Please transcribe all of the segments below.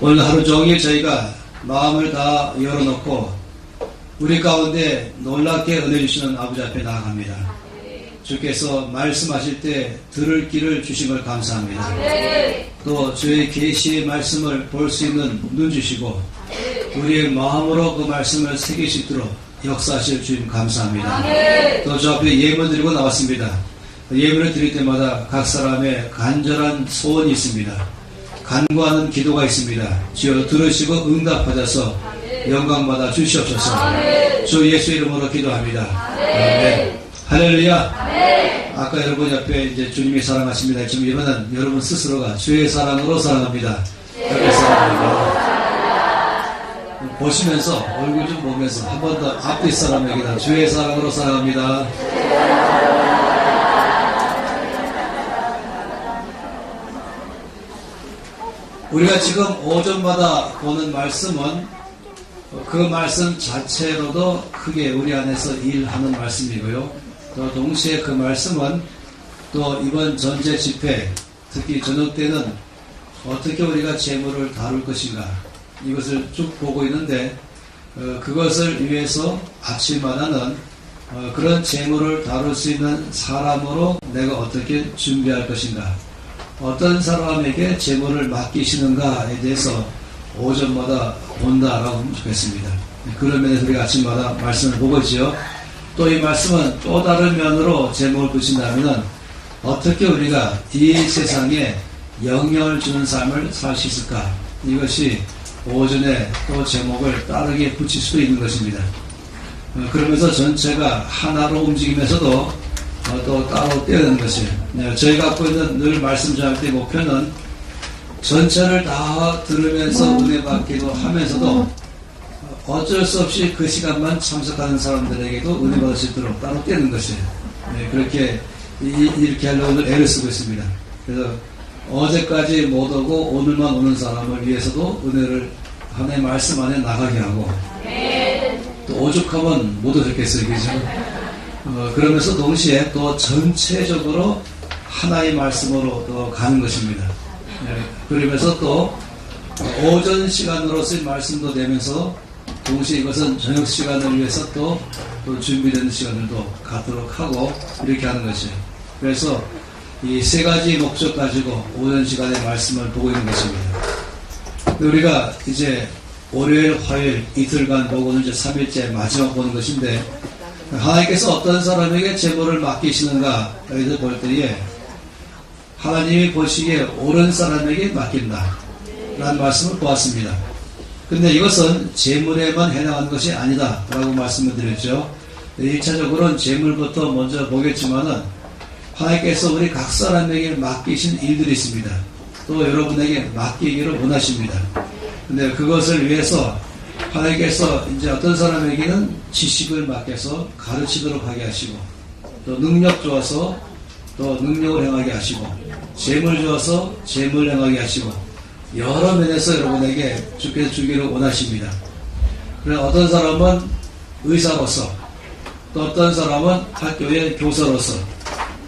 오늘 하루 종일 저희가 마음을 다 열어놓고 우리 가운데 놀랍게 은혜 주시는 아버지 앞에 나아갑니다. 주께서 말씀하실 때 들을 길을 주신 걸 감사합니다. 또 주의 계시의 말씀을 볼 수 있는 눈 주시고 우리의 마음으로 그 말씀을 새기시도록 역사하실 주님 감사합니다. 또 저 앞에 예물 드리고 나왔습니다. 예물을 드릴 때마다 각 사람의 간절한 소원이 있습니다. 간구하는 기도가 있습니다. 주여 들으시고 응답하셔서 영광받아 주시옵소서. 주 예수 이름으로 기도합니다. 아멘. 할렐루야. 아까 여러분 옆에 이제 주님이 사랑하십니다. 지금 이번엔 여러분 스스로가 주의 사랑으로 사랑합니다. 주의 사랑합니다. 보시면서 얼굴 좀 보면서 한 번 더 앞에 사람에게다 주의 사랑으로 사랑합니다. 우리가 지금 오전마다 보는 말씀은 그 말씀 자체로도 크게 우리 안에서 일하는 말씀이고요. 또 동시에 그 말씀은 또 이번 전제 집회, 특히 저녁 때는 어떻게 우리가 재물을 다룰 것인가 이것을 쭉 보고 있는데 그것을 위해서 아침마다는 그런 재물을 다룰 수 있는 사람으로 내가 어떻게 준비할 것인가, 어떤 사람에게 재물을 맡기시는가에 대해서 오전마다 본다라고 하면 좋겠습니다. 그런 면에서 우리가 아침마다 말씀을 보고 있죠. 또 이 말씀은 또 다른 면으로 제목을 붙인다면 어떻게 우리가 이 세상에 영향을 주는 삶을 살 수 있을까, 이것이 오전에 또 제목을 다르게 붙일 수도 있는 것입니다. 그러면서 전체가 하나로 움직이면서도 또 따로 떼어내는 것이에요. 저희가 갖고 있는 늘 말씀 전할 때 목표는 전체를 다 들으면서 은혜 받기도 하면서도 어쩔 수 없이 그 시간만 참석하는 사람들에게도 은혜 받을 수 있도록 따로 떼는 것이에요. 그렇게 이렇게 하려고 오늘 애를 쓰고 있습니다. 그래서 어제까지 못 오고 오늘만 오는 사람을 위해서도 은혜를 하나님의 말씀 안에 나가게 하고, 또 오죽하면 못 오셨겠어요, 그죠? 그러면서 동시에 또 전체적으로 하나의 말씀으로 또 가는 것입니다. 그러면서 또 오전 시간으로서의 말씀도 되면서 동시에 이것은 저녁 시간을 위해서 또 준비되는 시간들도 갖도록 하고 이렇게 하는 것이에요. 그래서 이 세 가지 목적 가지고 오전 시간의 말씀을 보고 있는 것입니다. 우리가 이제 월요일, 화요일 이틀간 보고는 이제 3일째 마지막 보는 것인데, 하나님께서 어떤 사람에게 제물을 맡기시는가에 볼 때에 하나님이 보시기에 옳은 사람에게 맡긴다 라는 말씀을 보았습니다. 근데 이것은 제물에만 해당하는 것이 아니다 라고 말씀을 드렸죠. 1차적으로는 제물부터 먼저 보겠지만은 하나님께서 우리 각 사람에게 맡기신 일들이 있습니다. 또 여러분에게 맡기기를 원하십니다. 근데 그것을 위해서 하나님께서 이제 어떤 사람에게는 지식을 맡겨서 가르치도록 하게 하시고, 또 능력 주어서 또 능력을 행하게 하시고, 재물 주어서 재물 행하게 하시고, 여러 면에서 여러분에게 주께서 주기를 원하십니다. 그래서 어떤 사람은 의사로서, 또 어떤 사람은 학교의 교사로서,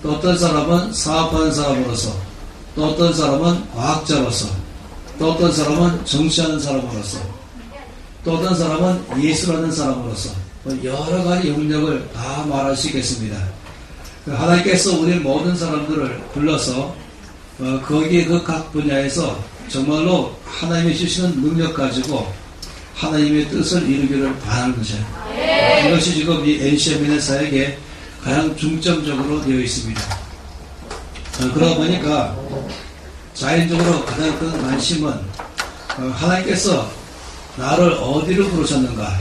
또 어떤 사람은 사업하는 사람으로서, 또 어떤 사람은 과학자로서, 또 어떤 사람은 정치하는 사람으로서, 또 어떤 사람은 예술하는 사람으로서 여러 가지 영역을 다 말할 수 있겠습니다. 하나님께서 우리 모든 사람들을 불러서 거기에 그 각 분야에서 정말로 하나님이 주시는 능력 가지고 하나님의 뜻을 이루기를 바라는 것이에요. 이것이 지금 이 NCM인의 사역에 가장 중점적으로 되어 있습니다. 그러다 보니까 자연적으로 가장 큰 관심은 하나님께서 나를 어디로 부르셨는가,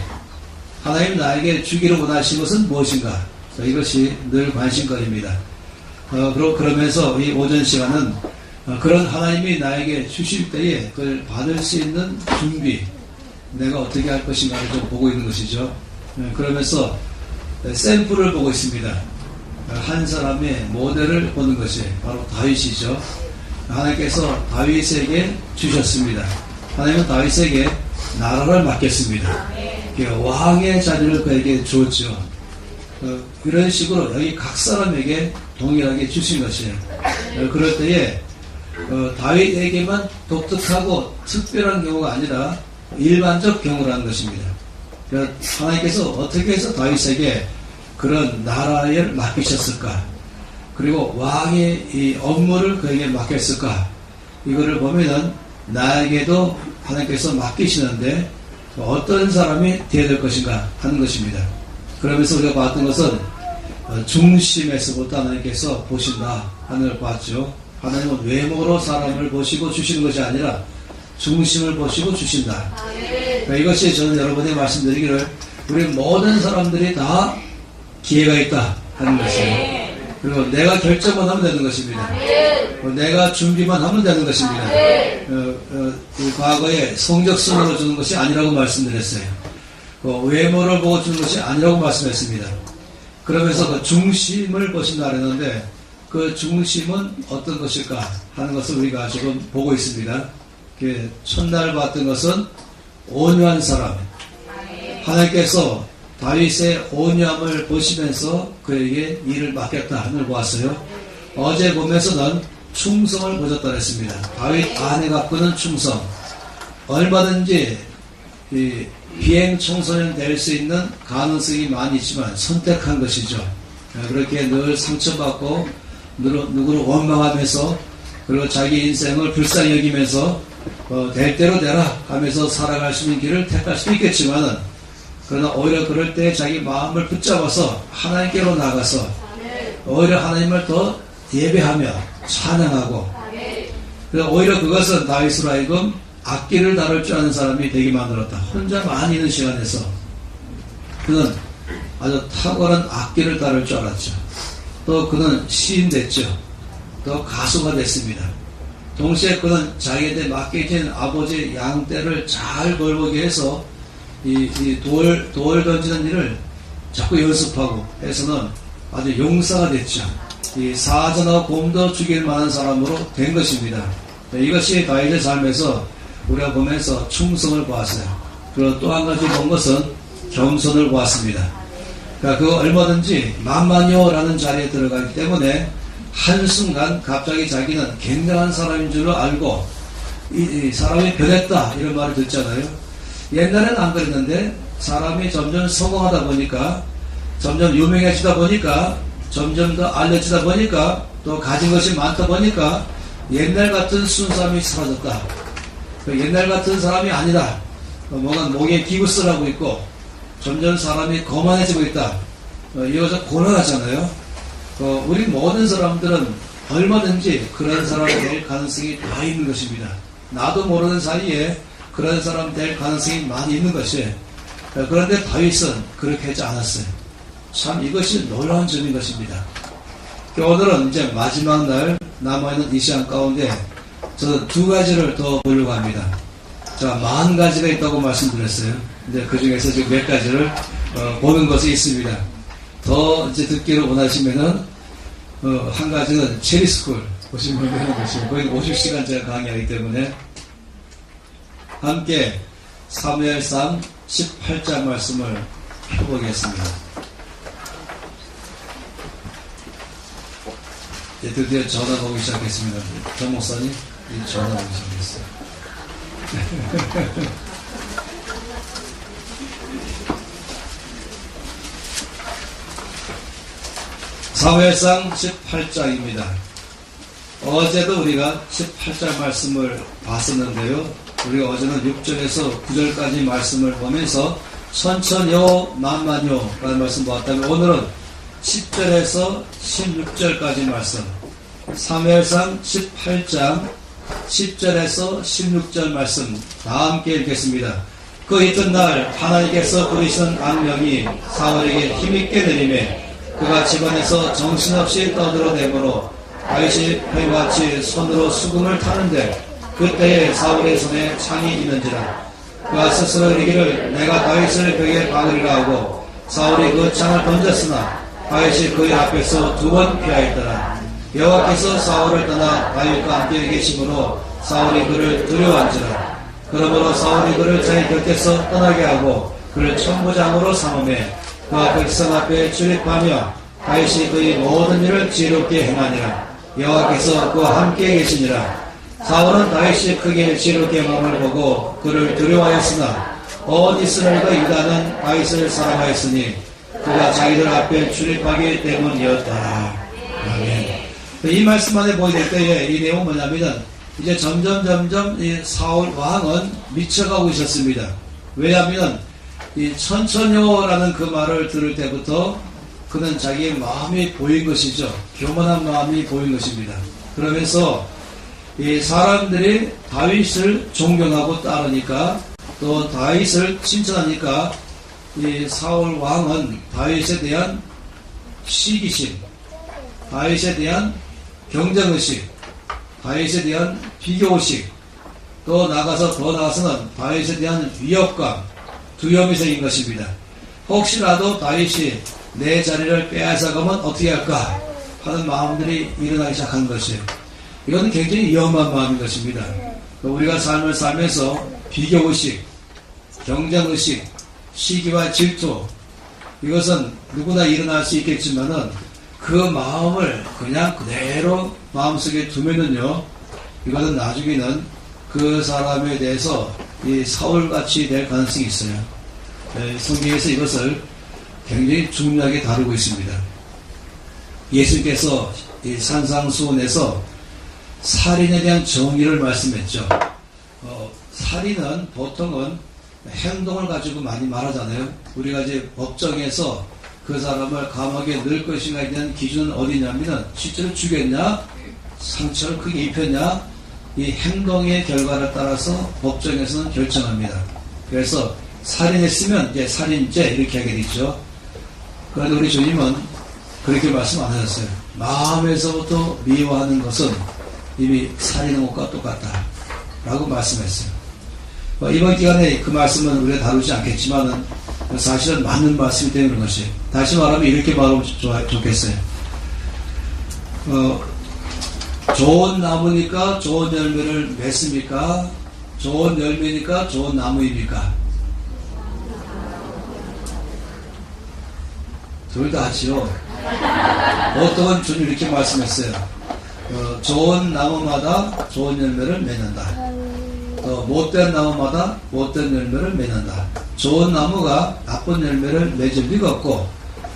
하나님 나에게 주기를 원하신 것은 무엇인가, 이것이 늘 관심거리입니다. 그러면서 이 오전 시간은 그런 하나님이 나에게 주실 때에 그걸 받을 수 있는 준비, 내가 어떻게 할 것인가를 좀 보고 있는 것이죠. 그러면서 샘플을 보고 있습니다. 한 사람의 모델을 보는 것이 바로 다윗이죠. 하나님께서 다윗에게 주셨습니다. 하나님은 다윗에게 나라를 맡겼습니다. 왕의 자리를 그에게 주었죠. 이런 식으로 여기 각 사람에게 동일하게 주신 것이에요. 그럴 때에 다윗에게만 독특하고 특별한 경우가 아니라 일반적 경우라는 것입니다. 그러니까 하나님께서 어떻게 해서 다윗에게 그런 나라를 맡기셨을까? 그리고 왕의 이 업무를 그에게 맡겼을까? 이거를 보면은 나에게도 하나님께서 맡기시는데 어떤 사람이 되어야 될 것인가 하는 것입니다. 그러면서 우리가 봤던 것은 중심에서부터 하나님께서 보신다 하는 걸 봤죠. 하나님은 외모로 사람을 보시고 주시는 것이 아니라 중심을 보시고 주신다. 그러니까 이것이 저는 여러분에 말씀드리기를 우리 모든 사람들이 다 기회가 있다 하는 것이에요. 그리고 내가 결정만 하면 되는 것입니다. 내가 준비만 하면 되는 것입니다. 과거에 성적순으로 주는 것이 아니라고 말씀드렸어요. 외모를 보고 주는 것이 아니라고 말씀했습니다. 그러면서 그 중심을 보신다 그랬는데 그 중심은 어떤 것일까 하는 것을 우리가 지금 보고 있습니다. 첫날 봤던 것은 온유한 사람. 하나님께서 다윗의 온유함을 보시면서 그에게 일을 맡겼다 하는 걸 보았어요. 어제 보면서는 충성을 보셨다 했습니다. 다윗 안에 갖고는 충성. 얼마든지 비행 청소년 될 수 있는 가능성이 많이 있지만 선택한 것이죠. 그렇게 늘 상처받고 누구를 원망하면서 그리고 자기 인생을 불쌍히 여기면서 될 대로 되라 하면서 살아갈 수 있는 길을 택할 수도 있겠지만은 그러나 오히려 그럴 때 자기 마음을 붙잡아서 하나님께로 나가서 오히려 하나님을 더 예배하며 찬양하고 그래서 오히려 그것은 다윗으로 하여금 악기를 다룰 줄 아는 사람이 되게 만들었다. 혼자 많이 있는 시간에서 그는 아주 탁월한 악기를 다룰 줄 알았죠. 또 그는 시인 됐죠. 또 가수가 됐습니다. 동시에 그는 자기한테 맡겨진 아버지의 양떼를 잘 돌보게 해서 돌 던지는 일을 자꾸 연습하고 해서는 아주 용사가 됐죠. 사자나 곰도 죽일 만한 사람으로 된 것입니다. 이것이 다윗의 삶에서 우리가 보면서 충성을 보았어요. 그리고 또 한 가지 본 것은 겸손을 보았습니다. 그러니까 그 얼마든지 만만요라는 자리에 들어가기 때문에 한순간 갑자기 자기는 굉장한 사람인 줄 알고 이 사람이 변했다 이런 말을 듣잖아요. 옛날에는 안 그랬는데 사람이 점점 성공하다 보니까 점점 유명해지다 보니까 점점 더 알려지다 보니까 또 가진 것이 많다 보니까 옛날 같은 순수함이 사라졌다. 옛날 같은 사람이 아니다. 뭔가 목에 기구스를 하고 있고 점점 사람이 거만해지고 있다. 이것은 곤란하잖아요. 우리 모든 사람들은 얼마든지 그런 사람이 될 가능성이 다 있는 것입니다. 나도 모르는 사이에 그런 사람 될 가능성이 많이 있는 것이에요. 그런데 다윗은 그렇게 하지 않았어요. 참 이것이 놀라운 점인 것입니다. 오늘은 이제 마지막 날 남아있는 이 시간 가운데 저는 두 가지를 더 보려고 합니다. 자, 40가지가 있다고 말씀드렸어요. 근데 그 중에서 지금 몇 가지를 보는 것이 있습니다. 더 이제 듣기를 원하시면은 한 가지는 체리스쿨 보시면 되는 것이고 거기 50시간 제가 강의하기 때문에 함께 사무엘상 18장 말씀을 펴보겠습니다. 이제 드디어 전화가 오기 시작했습니다. 정 목사님 전화가 오기 시작했어요. 사무엘상 18장입니다. 어제도 우리가 18장 말씀을 봤었는데요. 우리가 어제는 6절에서 9절까지 말씀을 보면서 천천히요 만만요 라는 말씀 보았다면 오늘은 10절에서 16절까지 말씀 사무엘상 18장 10절에서 16절 말씀 다 함께 읽겠습니다. 그 이튿날 하나님께서 부리신 악령이 사울에게 힘있게 내리매 그가 집안에서 정신없이 떠들어대므로 다윗이 뱀같이 손으로 수금을 타는데 그때에 사울의 손에 창이 있는지라 그가 스스로 이르기를 내가 다윗을 벽에 박으리라 하고 사울이 그 창을 던졌으나 다윗이 그의 앞에서 2번 피하였더라. 여호와께서 사울을 떠나 다윗과 함께 계심으로 사울이 그를 두려워한지라. 그러므로 사울이 그를 자기 곁에서 떠나게 하고 그를 천부장으로 삼음해 그가 백성 앞에 출입하며 다윗이 그의 모든 일을 지혜롭게 행하니라. 여호와께서 그와 함께 계시니라. 사울은 다윗이 크게 지르게 마음을 보고 그를 두려워하였으나 온 이스라엘과 유다는 다윗을 사랑하였으니 그가 자기들 앞에 출입하기 때문이었다. 아멘. 이 말씀 안에 보게 될 때에 이 내용은 뭐냐면 이제 점점 이 사울 왕은 미쳐가고 있었습니다. 왜냐하면 이 천천히라는 그 말을 들을 때부터 그는 자기의 마음이 보인 것이죠. 교만한 마음이 보인 것입니다. 그러면서 이 사람들이 다윗을 존경하고 따르니까 또 다윗을 칭찬하니까 이 사울 왕은 다윗에 대한 시기심, 다윗에 대한 경쟁의식, 다윗에 대한 비교의식, 또 더 나아가서는 다윗에 대한 위협감, 두려움이 생긴 것입니다. 혹시라도 다윗이 내 자리를 빼앗아가면 어떻게 할까 하는 마음들이 일어나기 시작한 것이에요. 이건 굉장히 위험한 마음인 것입니다. 우리가 삶을 살면서 비교의식, 경쟁의식, 시기와 질투, 이것은 누구나 일어날 수 있겠지만은 그 마음을 그냥 그대로 마음속에 두면은요, 이것은 나중에는 그 사람에 대해서 이 사울같이 될 가능성이 있어요. 성경에서 이것을 굉장히 중요하게 다루고 있습니다. 예수님께서 이 산상수훈에서 살인에 대한 정의를 말씀했죠. 살인은 보통은 행동을 가지고 많이 말하잖아요. 우리가 이제 법정에서 그 사람을 감옥에 넣을 것인가에 대한 기준은 어디냐면은 실제로 죽였냐, 상처를 크게 입혔냐, 이 행동의 결과를 따라서 법정에서는 결정합니다. 그래서 살인했으면 이제 살인죄 이렇게 하게 되죠. 그런데 우리 주님은 그렇게 말씀 안 하셨어요. 마음에서부터 미워하는 것은 이미 살인한 것과 똑같다 라고 말씀했어요. 이번 기간에 그 말씀은 우리가 다루지 않겠지만은 사실은 맞는 말씀이 되는 것이에요. 다시 말하면 이렇게 말하면 좋겠어요. 좋은 나무니까 좋은 열매를 맺습니까? 좋은 열매니까 좋은 나무입니까? 둘 다 하지요. 보통은 주님 이렇게 말씀했어요. 좋은 나무마다 좋은 열매를 맺는다. 못된 나무마다 못된 열매를 맺는다. 좋은 나무가 나쁜 열매를 맺을 리가 없고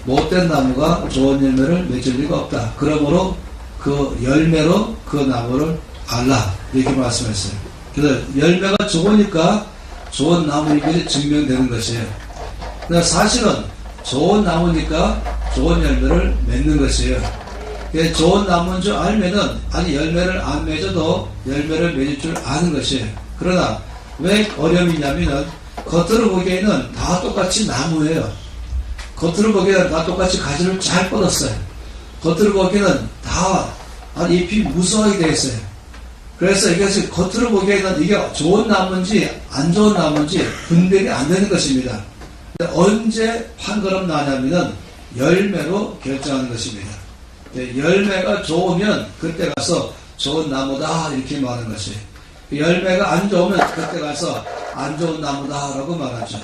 못된 나무가 좋은 열매를 맺을 리가 없다. 그러므로 그 열매로 그 나무를 알라 이렇게 말씀했어요. 그래서 열매가 좋으니까 좋은 나무인 것이 증명되는 것이에요. 그러나 사실은 좋은 나무니까 좋은 열매를 맺는 것이에요. 좋은 나무인 줄 알면은 아니 열매를 안 맺어도 열매를 맺을 줄 아는 것이에요. 그러나 왜 어려움이 있냐면은 겉으로 보기에는 다 똑같이 나무예요. 겉으로 보기에는 다 똑같이 가지를 잘 뻗었어요. 겉으로 보기에는 다 잎이 무성하게 되어 있어요. 그래서 이것이 겉으로 보기에는 이게 좋은 나무인지 안 좋은 나무인지 분별이 안 되는 것입니다. 언제 판가름 나냐면은 열매로 결정하는 것입니다. 열매가 좋으면 그때 가서 좋은 나무다 이렇게 말하는 것이에요. 열매가 안 좋으면 그때 가서 안 좋은 나무다라고 말하죠.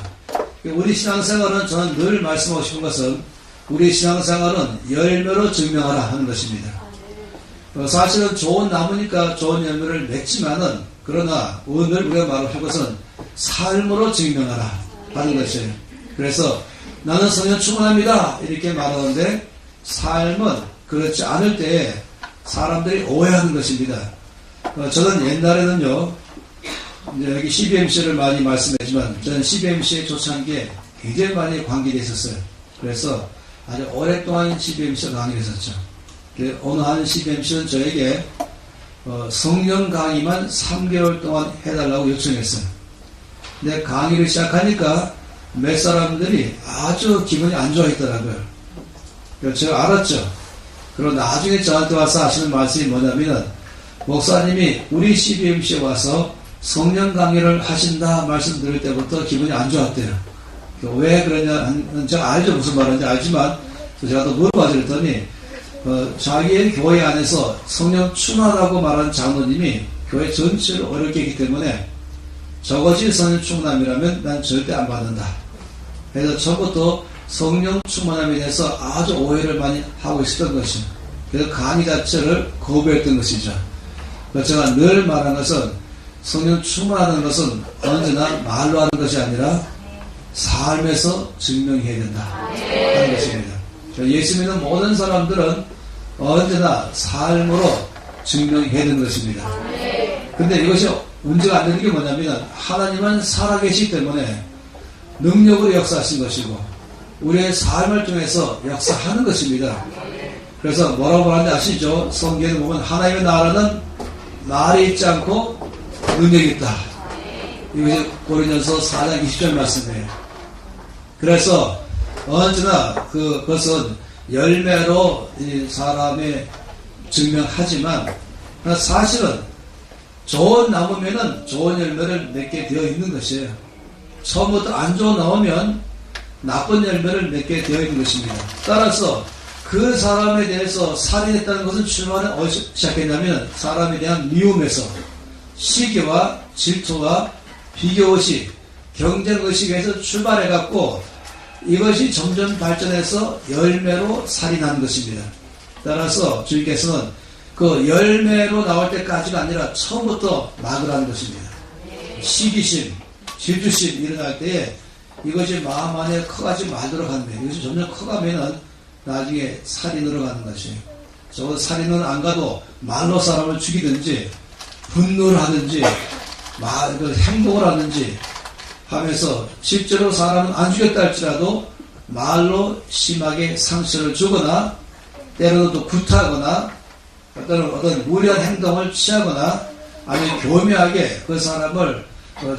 우리 신앙생활은 저는 늘 말씀하고 싶은 것은 우리 신앙생활은 열매로 증명하라 하는 것입니다. 사실은 좋은 나무니까 좋은 열매를 맺지만은 그러나 오늘 우리가 말할 것은 삶으로 증명하라 하는 것이에요. 그래서 나는 성령 충만합니다 이렇게 말하는데 삶은 그렇지 않을 때에 사람들이 오해하는 것입니다. 저는 옛날에는요, 이제 여기 CBMC를 많이 말씀했지만, 저는 CBMC의 초창기에 굉장히 많이 관계되어 있었어요. 그래서 아주 오랫동안 CBMC가 강의를 했었죠. 어느 한 CBMC는 저에게 성경 강의만 3개월 동안 해달라고 요청했어요. 근데 강의를 시작하니까 몇 사람들이 아주 기분이 안 좋아했더라고요. 그래서 제가 알았죠. 그리고 나중에 저한테 와서 하시는 말씀이 뭐냐면은 목사님이 우리 CBMC에 와서 성령 강의를 하신다 말씀 들을 때부터 기분이 안 좋았대요. 왜 그러냐, 제가 알죠. 무슨 말인지 알지만 제가 또 물어봐 드렸더니 자기의 교회 안에서 성령 충만하다고 말하는 장로님이 교회 전체를 어렵게 했기 때문에 저것이 성령 충만함이라면 난 절대 안 받는다. 그래서 처음부터 성령 충만함에 대해서 아주 오해를 많이 하고 있었던 것이죠. 그래서 강의 자체를 거부했던 것이죠. 제가 늘 말하는 것은 성령 충만하는 것은 언제나 말로 하는 것이 아니라 삶에서 증명해야 된다 하는 것입니다. 예수 믿는 모든 사람들은 언제나 삶으로 증명해야 되는 것입니다. 근데 이것이 문제가 안 되는 게 뭐냐면 하나님은 살아계시기 때문에 능력으로 역사하신 것이고 우리의 삶을 통해서 역사하는 것입니다. 그래서 뭐라고 말하는지 아시죠? 성경에 보면 하나님의 나라는 말이 있지 않고 능력이 있다. 이것이 고린도서 4장 20절 말씀이에요. 그래서 언제나 그것은 열매로 이 사람이 증명하지만 사실은 좋은 나무면은 좋은 열매를 맺게 되어 있는 것이에요. 처음부터 안 좋은 나무면 나쁜 열매를 맺게 되어 있는 것입니다. 따라서 그 사람에 대해서 살인했다는 것은 출발은 어디서 시작했냐면 사람에 대한 미움에서 시기와 질투와 비교의식, 경쟁의식에서 출발해갖고 이것이 점점 발전해서 열매로 살인하는 것입니다. 따라서 주님께서는 그 열매로 나올 때까지가 아니라 처음부터 막으라는 것입니다. 시기심, 질투심 일어날 때에 이것이 마음 안에 커가지고 말도록 하는데 이것이 점점 커가면은 나중에 살인으로 가는 것이에요. 적어도 살인은 안 가도 말로 사람을 죽이든지 분노를 하든지 행동을 하든지 하면서 실제로 사람은 안 죽였다 할지라도 말로 심하게 상처를 주거나 때로는 또 구타하거나 어떤 무리한 행동을 취하거나 아니면 교묘하게 그 사람을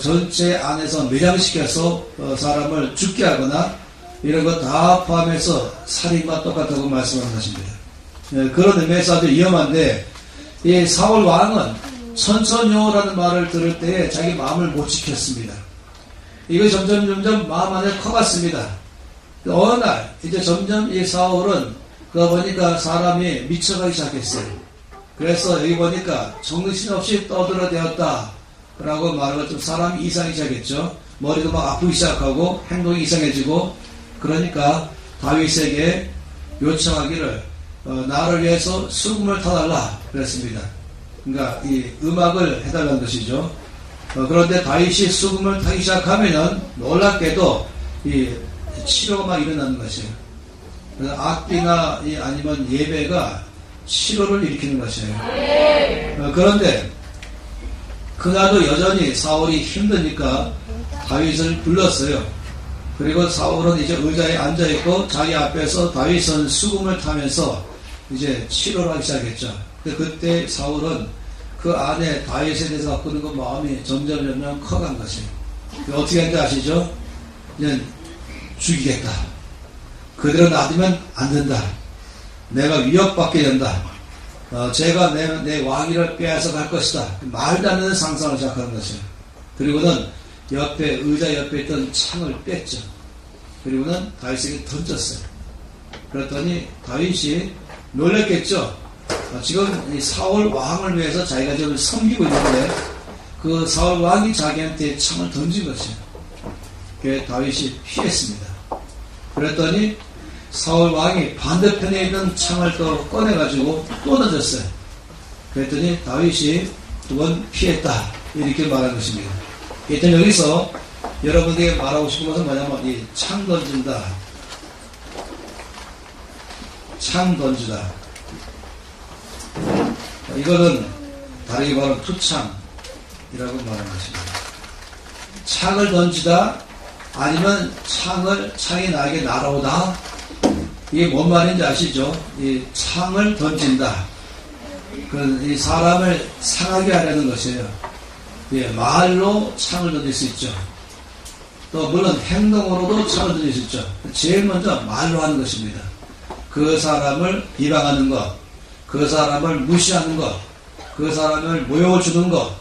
전체 안에서 매장시켜서 사람을 죽게 하거나 이런 것 다 포함해서 살인과 똑같다고 말씀하는 것입니다. 그런 의미에서 아주 위험한데 이 사울 왕은 천천히요라는 말을 들을 때에 자기 마음을 못 지켰습니다. 이거 점점 마음 안에 커갔습니다. 어느 날 이제 점점 이 사울은 그거 보니까 사람이 미쳐가기 시작했어요. 그래서 여기 보니까 정신없이 떠들어대었다 라고 말하고 좀 사람이 이상하기 시작했죠. 머리도 막 아프기 시작하고 행동이 이상해지고 그러니까 다윗에게 요청하기를 나를 위해서 수금을 타달라 그랬습니다. 그러니까 이 음악을 해달라는 것이죠. 그런데 다윗이 수금을 타기 시작하면은 놀랍게도 이 치료가 막 일어나는 것이에요. 그래서 악기나 아니면 예배가 치료를 일으키는 것이에요. 그런데 그날도 여전히 사울이 힘드니까 다윗을 불렀어요. 그리고 사울은 이제 의자에 앉아있고 자기 앞에서 다윗은 수금을 타면서 이제 치료를 하기 시작했죠. 그때 사울은 그 안에 다윗에 대해서 갖고 있는 그 마음이 점점 커간 것이에요. 어떻게 했는지 아시죠? 이제 죽이겠다. 그대로 놔두면 안 된다. 내가 위협받게 된다. 제가 내 왕위를 빼앗아 갈 것이다. 말도 안 되는 상상을 시작하는 것이에요. 그리고는 의자 옆에 있던 창을 뺐죠. 그리고는 다윗에게 던졌어요. 그랬더니 다윗이 놀랐겠죠. 지금 이 사울 왕을 위해서 자기가 지금 섬기고 있는데 그 사울 왕이 자기한테 창을 던진 것이에요. 그래서 다윗이 피했습니다. 그랬더니 사울 왕이 반대편에 있는 창을 또 꺼내가지고 또 던졌어요. 그랬더니 다윗이 두 번 피했다. 이렇게 말한 것입니다. 일단 여기서 여러분들에게 말하고 싶은 것은 뭐냐면 이 창 던진다. 창 던지다. 이거는 다르게 말하면 투창이라고 말하는 것입니다. 창을 던지다 아니면 창이 나에게 날아오다. 이게 뭔 말인지 아시죠? 이 창을 던진다. 이 사람을 상하게 하려는 것이에요. 예, 말로 창을 던질 수 있죠. 또 물론 행동으로도 창을 던질 수 있죠. 제일 먼저 말로 하는 것입니다. 그 사람을 비방하는 것, 그 사람을 무시하는 것, 그 사람을 모욕주는 것,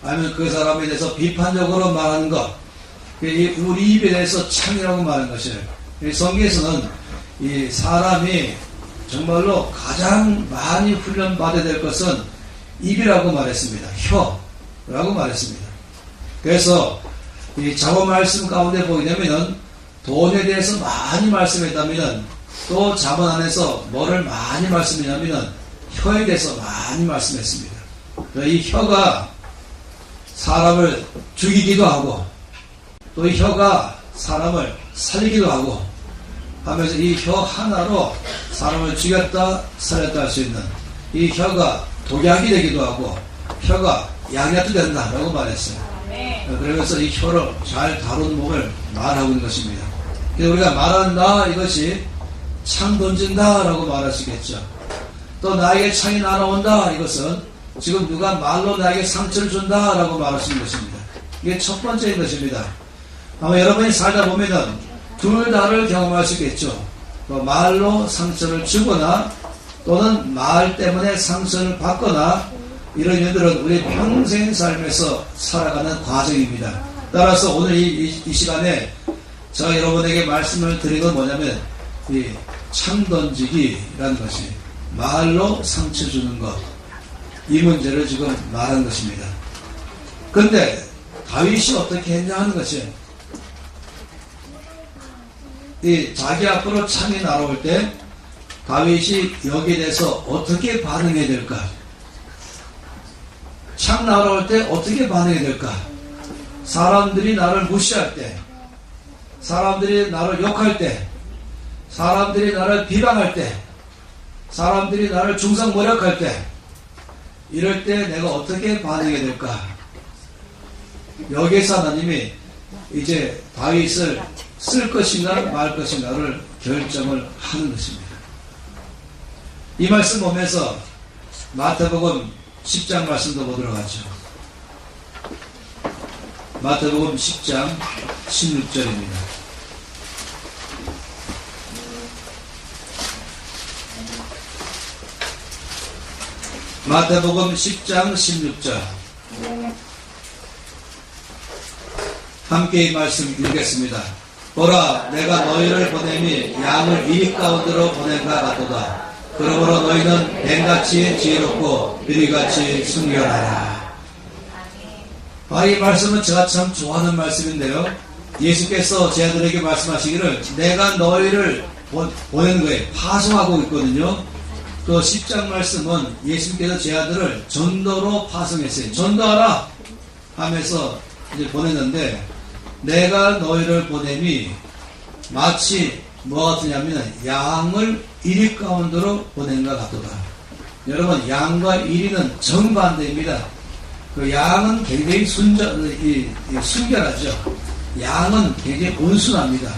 아니면 그 사람에 대해서 비판적으로 말하는 것, 우리 입에 대해서 창이라고 말하는 것이에요. 성경에서는 이 사람이 정말로 가장 많이 훈련받아야 될 것은 입이라고 말했습니다. 혀라고 말했습니다. 그래서 이 작업 말씀 가운데 보게 되면은 돈에 대해서 많이 말씀했다면은 또 자본 안에서 뭐를 많이 말씀했냐면은 혀에 대해서 많이 말씀했습니다. 이 혀가 사람을 죽이기도 하고 또 이 혀가 사람을 살리기도 하고 하면서 이 혀 하나로 사람을 죽였다 살렸다 할 수 있는 이 혀가 독약이 되기도 하고 혀가 약약도 된다라고 말했어요. 그러면서 이 혀를 잘 다루는 법을 말하고 있는 것입니다. 그래서 우리가 말한다 이것이 창 던진다라고 말할 수 있겠죠. 또 나에게 창이 날아온다 이것은 지금 누가 말로 나에게 상처를 준다라고 말할 수 있는 것입니다. 이게 첫 번째인 것입니다. 아마 여러분이 살다 보면은 둘 다를 경험할 수 있겠죠. 말로 상처를 주거나 또는 말 때문에 상처를 받거나 이런 일들은 우리 평생 삶에서 살아가는 과정입니다. 따라서 오늘 이 시간에 제가 여러분에게 말씀을 드린 건 뭐냐면 이 창 던지기라는 것이 말로 상처 주는 것, 이 문제를 지금 말한 것입니다. 그런데 다윗이 어떻게 했냐 하는 것이 이 자기 앞으로 창이 날아올 때 다윗이 여기에 대해서 어떻게 반응해야 될까? 창 날아올 때 어떻게 반응해야 될까? 사람들이 나를 무시할 때, 사람들이 나를 욕할 때, 사람들이 나를 비방할 때, 사람들이 나를 중상모략할 때, 이럴 때 내가 어떻게 반응해야 될까? 여기에서 하나님이 이제 다윗을 쓸 것인가 말 것인가를 결정을 하는 것입니다. 이 말씀 보면서 마태복음 10장 말씀도 보도록 하죠. 마태복음 10장 16절입니다. 마태복음 10장 16절 함께 이 말씀 읽겠습니다. 보라 내가 너희를 보내니 양을 이리 가운데로 보낸가 같도다. 그러므로 너희는 뱀같이 지혜롭고 비리같이 순결하라. 이 말씀은 제가 참 좋아하는 말씀인데요. 예수께서 제 아들에게 말씀하시기를 내가 너희를 보내는 거에 파송하고 있거든요. 또 10장 말씀은 예수님께서 제 아들을 전도로 파송했어요. 전도하라 하면서 이제 보냈는데 내가 너희를 보내니 마치 뭐 같으냐면 양을 이리 가운데로 보낸 것 같도다. 여러분 양과 이리는 정반대입니다. 그 양은 굉장히 순결하죠. 양은 굉장히 온순합니다.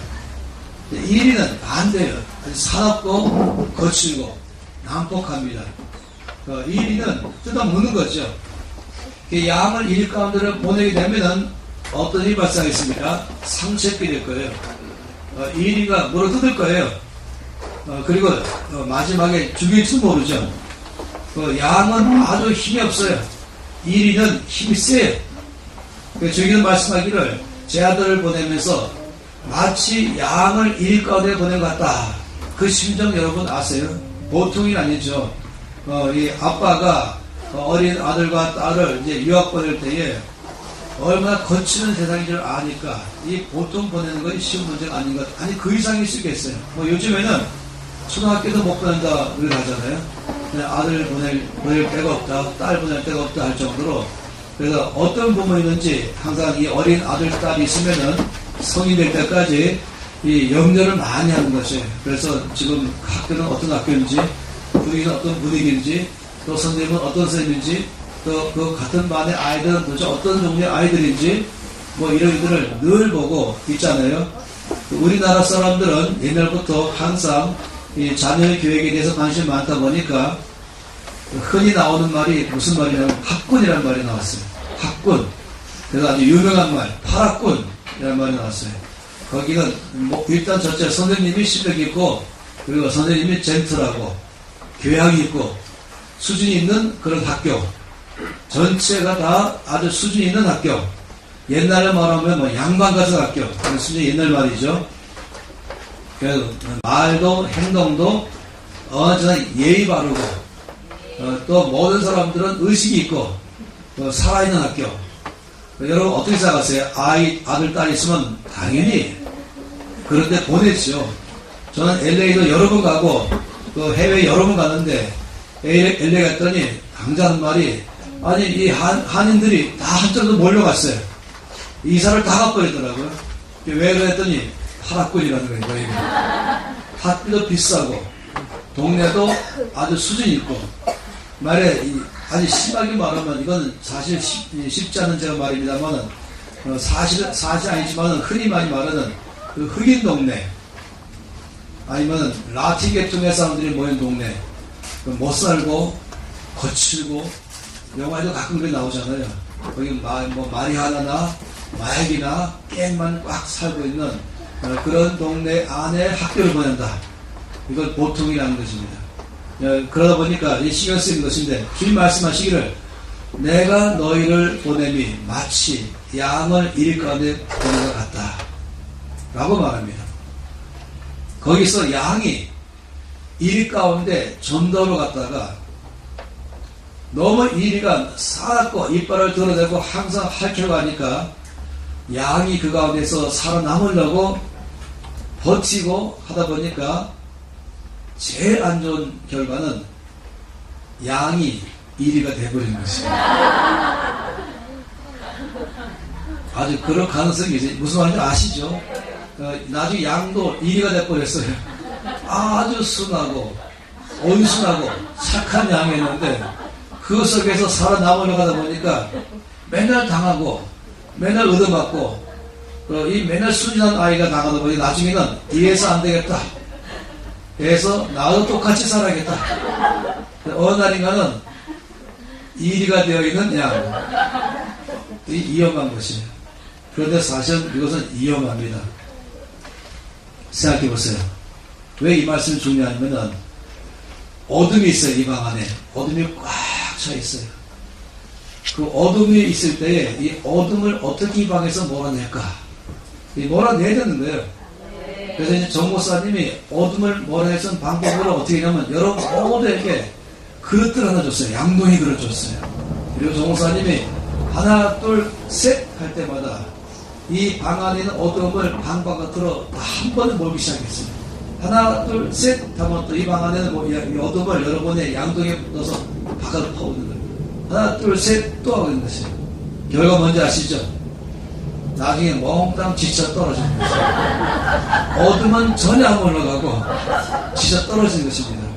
이리는 반대예요. 사납고 거칠고 난폭합니다. 이리는 뜯어먹는 거죠. 양을 이리 가운데로 보내게 되면은 어떤 일이 발생하겠습니까? 상처끼리 될 거예요. 이리가 물어 뜯을 거예요. 그리고 마지막에 죽일지도 모르죠. 양은 아주 힘이 없어요. 이리는 힘이 세요. 저기는 말씀하기를 제 아들을 보내면서 마치 양을 이리 가운데 보낸 것 같다. 그 심정 여러분 아세요? 보통이 아니죠. 이 아빠가 어린 아들과 딸을 이제 유학 보낼 때에 얼마나 거치는 세상인 줄 아니까 이 보통 보내는 것이 쉬운 문제가 아닌 것, 아니 그 이상일 수 있겠어요. 요즘에는 초등학교도 못 보낸다 우리 하잖아요. 아들 보낼 데가 없다, 딸 보낼 데가 없다 할 정도로. 그래서 어떤 부모이든지 항상 이 어린 아들, 딸이 있으면은 성인 될 때까지 이 염려를 많이 하는 것이에요. 그래서 지금 학교는 어떤 학교인지, 분위기는 어떤 분위기인지, 또 선생님은 어떤 선생님인지, 또 그 같은 반의 아이들은 도대체 어떤 종류의 아이들인지, 뭐 이런 일들을 늘 보고 있잖아요. 우리나라 사람들은 옛날부터 항상 이 자녀의 교육에 대해서 관심이 많다 보니까 흔히 나오는 말이 무슨 말이냐면 학군이라는 말이 나왔어요. 학군. 그래서 아주 유명한 말, 파학군이라는 말이 나왔어요. 거기는 뭐 일단 첫째 선생님이 실력이 있고, 그리고 선생님이 젠틀하고 교양이 있고 수준이 있는 그런 학교, 전체가 다 아주 수준이 있는 학교. 옛날에 말하면 뭐 양반 같은 학교, 수준이 옛날 말이죠. 그래서 말도 행동도 언제나 예의 바르고, 또 모든 사람들은 의식이 있고 살아있는 학교. 여러분 어떻게 생각하세요? 아들, 딸 있으면 당연히 그런데 보냈죠. 저는 LA도 여러 번 가고 또 해외 여러 번 갔는데 LA 갔더니 강자 한 말이 아니 이 한인들이 다 한쪽으로 몰려갔어요. 이사를 다 가버리더라고요. 왜 그랬더니 파락군이라는 거예요. 이게. 학비도 비싸고 동네도 아주 수준 있고 말에 아주 심하게 말하면 이건 사실 쉽지 않은 제가 말입니다만은 사실 아니지만은 흔히 많이 말하는 그 흑인 동네 아니면 라틴 계통의 사람들이 모인 동네 못 살고 거칠고 영화에도 가끔 그게 나오잖아요. 거기 뭐 마리화나나 마약이나 게임만 꽉 살고 있는 그런 동네 안에 학교를 보낸다. 이건 보통이라는 것입니다. 그러다 보니까 신경 쓰이는 것인데 주님 말씀하시기를 내가 너희를 보냄이 마치 양을 일 가운데 보낸 것 같다 라고 말합니다. 거기서 양이 일 가운데 전도로 갔다가 너무 이리가 싸고 이빨을 드러내고 항상 핥혀고 하니까 양이 그 가운데서 살아남으려고 버티고 하다 보니까 제일 안 좋은 결과는 양이 이리가 돼버린 것입니다. 아주 그럴 가능성이 있어요. 무슨 말인지 아시죠? 나중에 양도 이리가 돼버렸어요. 아주 순하고 온순하고 착한 양이었는데 그 속에서 살아남으려고 하다 보니까 맨날 당하고 맨날 얻어맞고 이 맨날 순진한 아이가 나가다 보니 나중에는 이래서 안 되겠다 해서 나도 똑같이 살아야겠다. 어느 날인가는 이리가 되어 있는 양. 위험한 것이에요. 그런데 사실 이것은 위험합니다. 생각해 보세요. 왜 이 말씀이 중요하냐면은 어둠이 있어요. 이 방 안에 어둠이 꽉 차 있어요. 그 어둠이 있을 때에 이 어둠을 어떻게 이 방에서 몰아낼까? 몰아내야 되는 거예요. 그래서 이제 정 목사님이 어둠을 몰아내는 방법으로 어떻게 하냐면 여러분 모두에게 그릇들 하나 줬어요. 양동이 그릇 줬어요. 그리고 정 목사님이 하나 둘 셋 할 때마다 이 방 안에 있는 어둠을 방 바깥으로 다 한 번에 몰기 시작했어요. 하나 둘 셋 하면 또 이 방 안에는 이 어둠을 여러분의 양동이에 넣어서 바깥으로 퍼오는 거예요. 하나 둘 셋 또 하고 있는 것이에요. 결과 뭔지 아시죠? 나중에 몽땅 지쳐 떨어지는 것입니다. 어둠은 전혀 안 올라가고 지쳐 떨어지는 것입니다.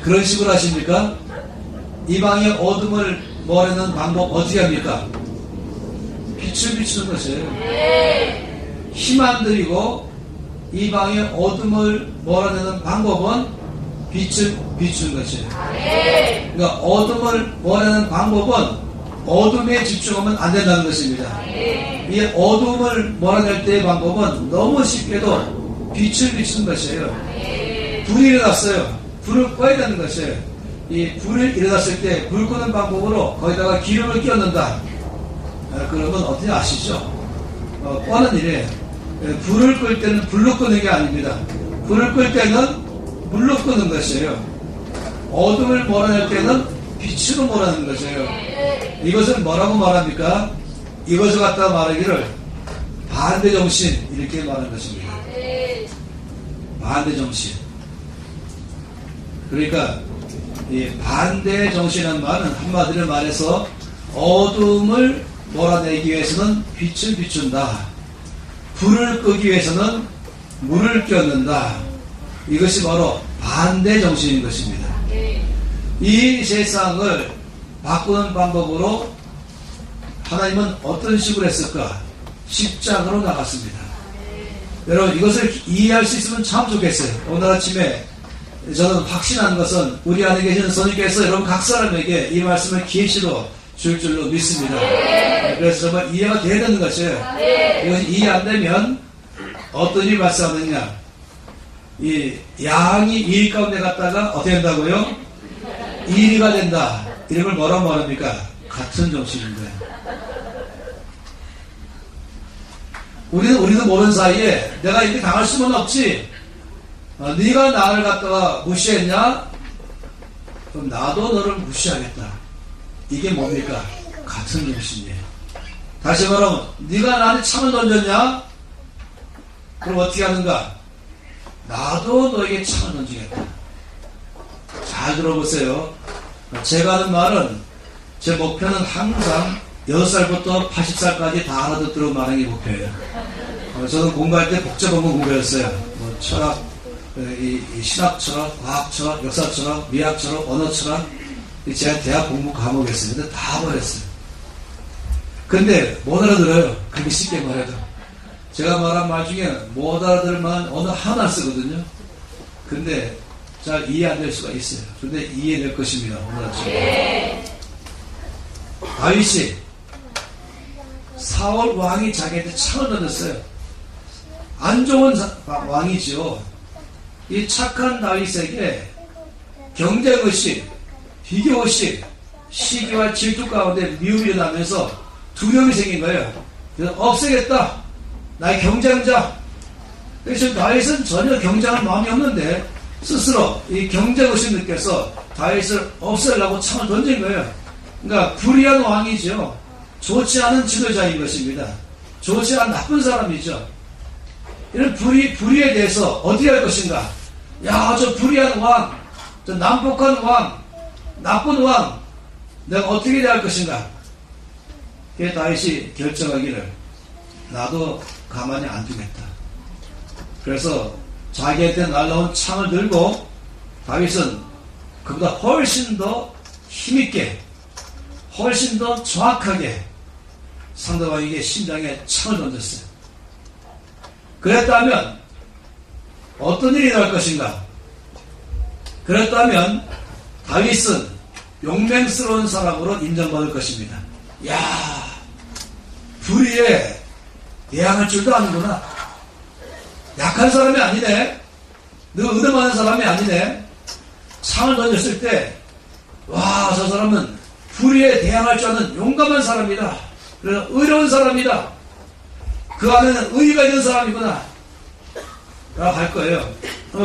그런 식으로 하십니까? 이 방의 어둠을 몰아내는 방법 어떻게 합니까? 빛을 비추는 것이에요. 힘 안 들이고 이 방의 어둠을 몰아내는 방법은 빛을 비추는 것이에요. 그러니까 어둠을 몰아내는 방법은 어둠에 집중하면 안 된다는 것입니다. 이 어둠을 몰아낼 때의 방법은 너무 쉽게도 빛을 비추는 것이에요. 불이 일어났어요. 불을 꺼야 되는 것이에요. 이 불을 일어났을 때 불 끄는 방법으로 거기다가 기름을 끼얹는다. 그러면 어떻게 아시죠? 뻔한 일이에요. 불을 끌 때는 불로 끄는 게 아닙니다. 불을 끌 때는 물로 끄는 것이에요. 어둠을 몰아낼 때는 빛으로 몰아내는 것이에요. 이것을 뭐라고 말합니까? 이것을 갖다 말하기를 반대정신 이렇게 말하는 것입니다. 반대정신. 그러니까 이 반대정신이라는 말은 한마디로 말해서 어둠을 몰아내기 위해서는 빛을 비춘다. 불을 끄기 위해서는 물을 껴넣는다. 이것이 바로 반대정신인 것입니다. 이 세상을 바꾸는 방법으로 하나님은 어떤 식으로 했을까? 십자가로 나갔습니다. 여러분 이것을 이해할 수 있으면 참 좋겠어요. 오늘 아침에 저는 확신한 것은 우리 안에 계시는 성령께서 여러분 각 사람에게 이 말씀을 계시로 줄 줄로 믿습니다. 그래서 정말 이해가 돼야 되는 것이에요. 이것이 이해 안 되면 어떤 일이 발생하느냐? 이 양이 일 가운데 갔다가 어떻게 된다고요? 이리가 된다. 이런 걸 뭐라고 말합니까? 같은 정신인데. 우리도 모르는 사이에 내가 이렇게 당할 수는 없지. 네가 나를 갖다가 무시했냐? 그럼 나도 너를 무시하겠다. 이게 뭡니까? 같은 정신이에요. 다시 말하면 네가 나한테 참을 던졌냐? 그럼 어떻게 하는가? 나도 너에게 참을 던지겠다. 잘 들어보세요. 제가 하는 말은 제 목표는 항상 6살부터 80살까지 다 알아듣도록 말하는 게 목표예요. 저는 공부할 때 복잡한 거 공부했어요. 뭐 철학, 이 신학 철학, 과학 철학, 역사 철학, 미학 철학, 언어 철학. 제가 대학 공부 과목이었어요. 근데 다 버렸어요. 근데 못 알아들어요. 그렇게 쉽게 말해도. 제가 말한 말 중에 못 알아들을 만한 언어 하나 쓰거든요. 근데 잘 이해 안 될 수가 있어요. 근데 이해될 것입니다. 오늘 아침에. 다윗이 사울 왕이 자기한테 창을 던졌어요. 안 좋은 왕이죠. 이 착한 다윗에게 경쟁의식, 비교의식, 시기와 질투 가운데 미움이 일어나면서 두려움이 생긴 거예요. 그래서 없애겠다. 나의 경쟁자. 그래서 다윗은 전혀 경쟁할 마음이 없는데 스스로 이 경쟁의식 느껴서 다윗을 없애려고 창을 던진 거예요. 그러니까 불의한 왕이죠. 좋지 않은 지도자인 것입니다. 좋지 않은 나쁜 사람이죠. 이런 불의에 대해서 어떻게 할 것인가? 야, 저 불의한 왕, 저 난폭한 왕, 나쁜 왕, 내가 어떻게 대할 것인가? 그게 다윗이 결정하기를 나도 가만히 안 두겠다. 그래서 자기한테 날라온 창을 들고 다윗은 그보다 훨씬 더 힘있게, 훨씬 더 정확하게 상대방에게 심장에 창을 던졌어요. 그랬다면 어떤 일이 날 것인가? 그랬다면 다윗은 용맹스러운 사람으로 인정받을 것입니다. 야, 불의에 대항할 줄도 아는구나. 약한 사람이 아니네. 너 의도하는 사람이 아니네. 창을 던졌을 때, 와, 저 사람은 불의에 대항할 줄 아는 용감한 사람이다. 그래서 의로운 사람이다. 그 안에는 의의가 있는 사람이구나 라고 할 거예요.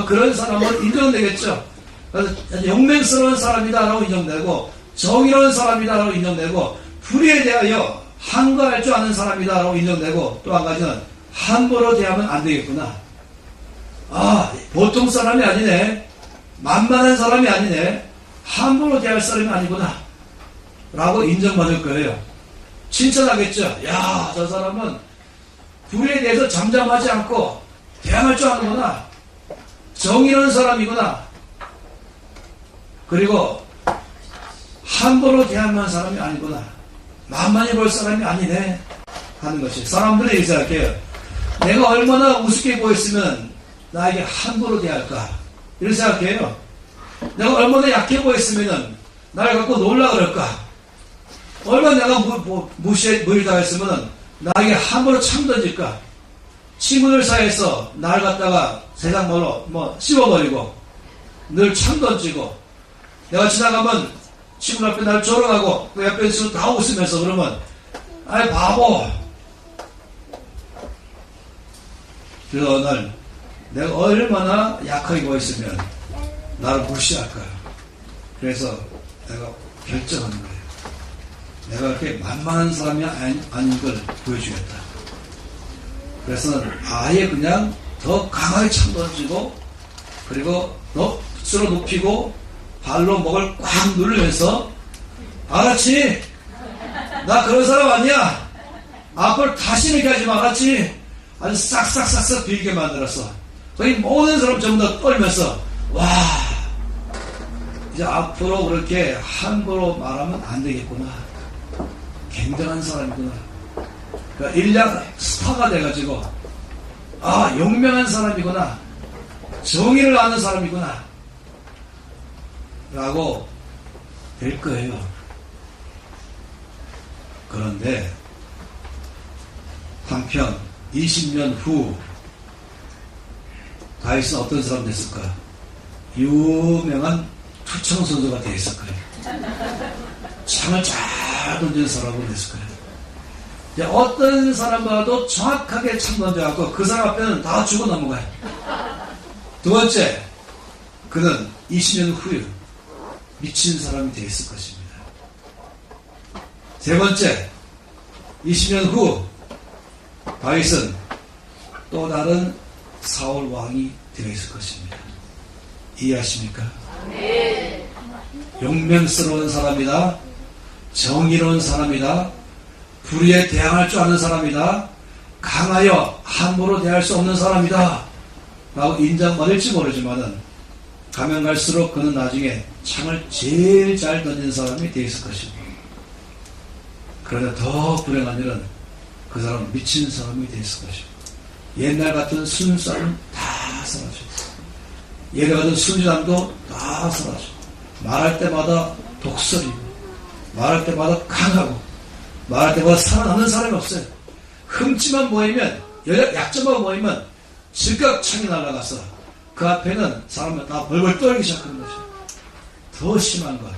그런 사람은 인정되겠죠. 그래서 용맹스러운 사람이다 라고 인정되고, 정의로운 사람이다 라고 인정되고, 불의에 대하여 항거할 줄 아는 사람이다 라고 인정되고, 또 한 가지는 함부로 대하면 안 되겠구나. 아, 보통 사람이 아니네. 만만한 사람이 아니네. 함부로 대할 사람이 아니구나 라고 인정받을 거예요. 칭찬하겠죠. 야, 저 사람은 불의에 대해서 잠잠하지 않고 대항할 줄 아는구나. 정의로운 사람이구나. 그리고 함부로 대항하는 사람이 아니구나. 만만히 볼 사람이 아니네 하는 것이. 사람들이 이렇게 생각해요. 내가 얼마나 우습게 보였으면 나에게 함부로 대할까, 이런 생각해요. 내가 얼마나 약해 보였으면 나를 갖고 놀라 그럴까, 얼마나 내가 무시당했으면 나에게 함부로 창 던질까. 친구들 사이에서 나를 갖다가 세상 말로 씹어버리고 늘 창 던지고, 내가 지나가면 친구 앞에 날 조롱하고 그 옆에 있으면 다 웃으면서 그러면 아이 바보. 그래서 어느 날 내가 얼마나 약하게 보였으면 나를 무시할까요? 그래서 내가 결정한 거예요. 내가 그렇게 만만한 사람이 아닌 걸 보여주겠다. 그래서 아예 그냥 더 강하게 창 던지고, 그리고 스스로 높이고 발로 목을 꽉 누르면서, 알았지? 나 그런 사람 아니야. 앞으로 다시는 이렇게 하지 마. 알았지? 아주 싹싹싹싹 빌게 만들었어. 거의 모든 사람 전부 다 떨면서, 와, 이제 앞으로 그렇게 함부로 말하면 안 되겠구나. 굉장한 사람이구나. 그러니까 일량 스타가 돼가지고, 아, 용맹한 사람이구나. 정의를 아는 사람이구나. 라고 될 거예요. 그런데 한편 20년 후 다윗은 어떤 사람 됐을까요? 유명한 투청 선수가 되었을 거예요. 창을 잘 던지는 사람으로 됐을 거예요. 이제 어떤 사람과도 정확하게 창 던져갖고 그 사람 앞에는 다 죽어 넘어가요. 두 번째, 그는 20년 후에 미친 사람이 되었을 것입니다. 세 번째, 20년 후 다윗은 또 다른 사울 왕이 되어 있을 것입니다. 이해하십니까? 네. 용맹스러운 사람이다. 정의로운 사람이다. 불의에 대항할 줄 아는 사람이다. 강하여 함부로 대할 수 없는 사람이다. 라고 인정받을지 모르지만은 가면 갈수록 그는 나중에 창을 제일 잘 던지는 사람이 되어 있을 것입니다. 그러나 더 불행한 일은 그 사람은 미친 사람이 되어 있을 것입니다. 옛날 같은 순수함은 다 사라졌어요. 예전 같은 순진함도 다 사라졌어요. 말할 때마다 독설이고, 말할 때마다 강하고, 말할 때마다 살아남는 사람이 없어요. 흠집만 모이면, 약점만 모이면 즉각 창이 날아가서 그 앞에는 사람은 다 벌벌 떨기 시작하는 거죠. 더 심한 건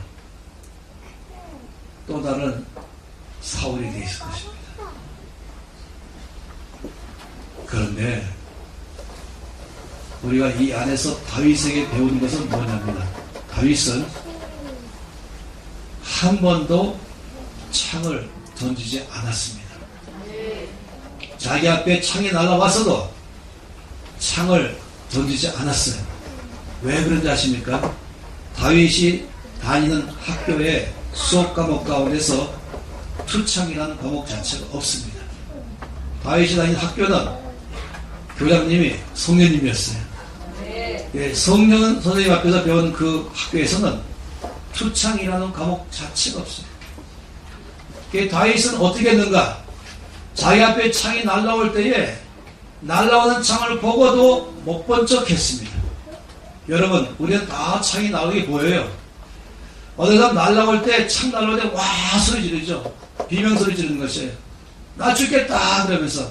또 다른 사울이 되어 있을 것입니다. 그런데 우리가 이 안에서 다윗에게 배우는 것은 뭐냐면, 다윗은 한 번도 창을 던지지 않았습니다. 자기 앞에 창이 날아와서도 창을 던지지 않았어요. 왜 그런지 아십니까? 다윗이 다니는 학교의 수업 과목 가운데서 투창이라는 과목 자체가 없습니다. 다윗이 다니는 학교는 교장님이 성령님이었어요. 예, 성령 선생님 앞에서 배운 그 학교에서는 투창이라는 과목 자체가 없어요. 다윗은 어떻게 했는가? 자기 앞에 창이 날라올 때에 날라오는 창을 보고도 못 본 척 했습니다. 여러분, 우리는 다 창이 나오게 보여요. 어느 사람 날라올 때, 창 날라올 때, 와! 소리 지르죠. 비명소리 지르는 것이에요. 나 죽겠다! 그러면서.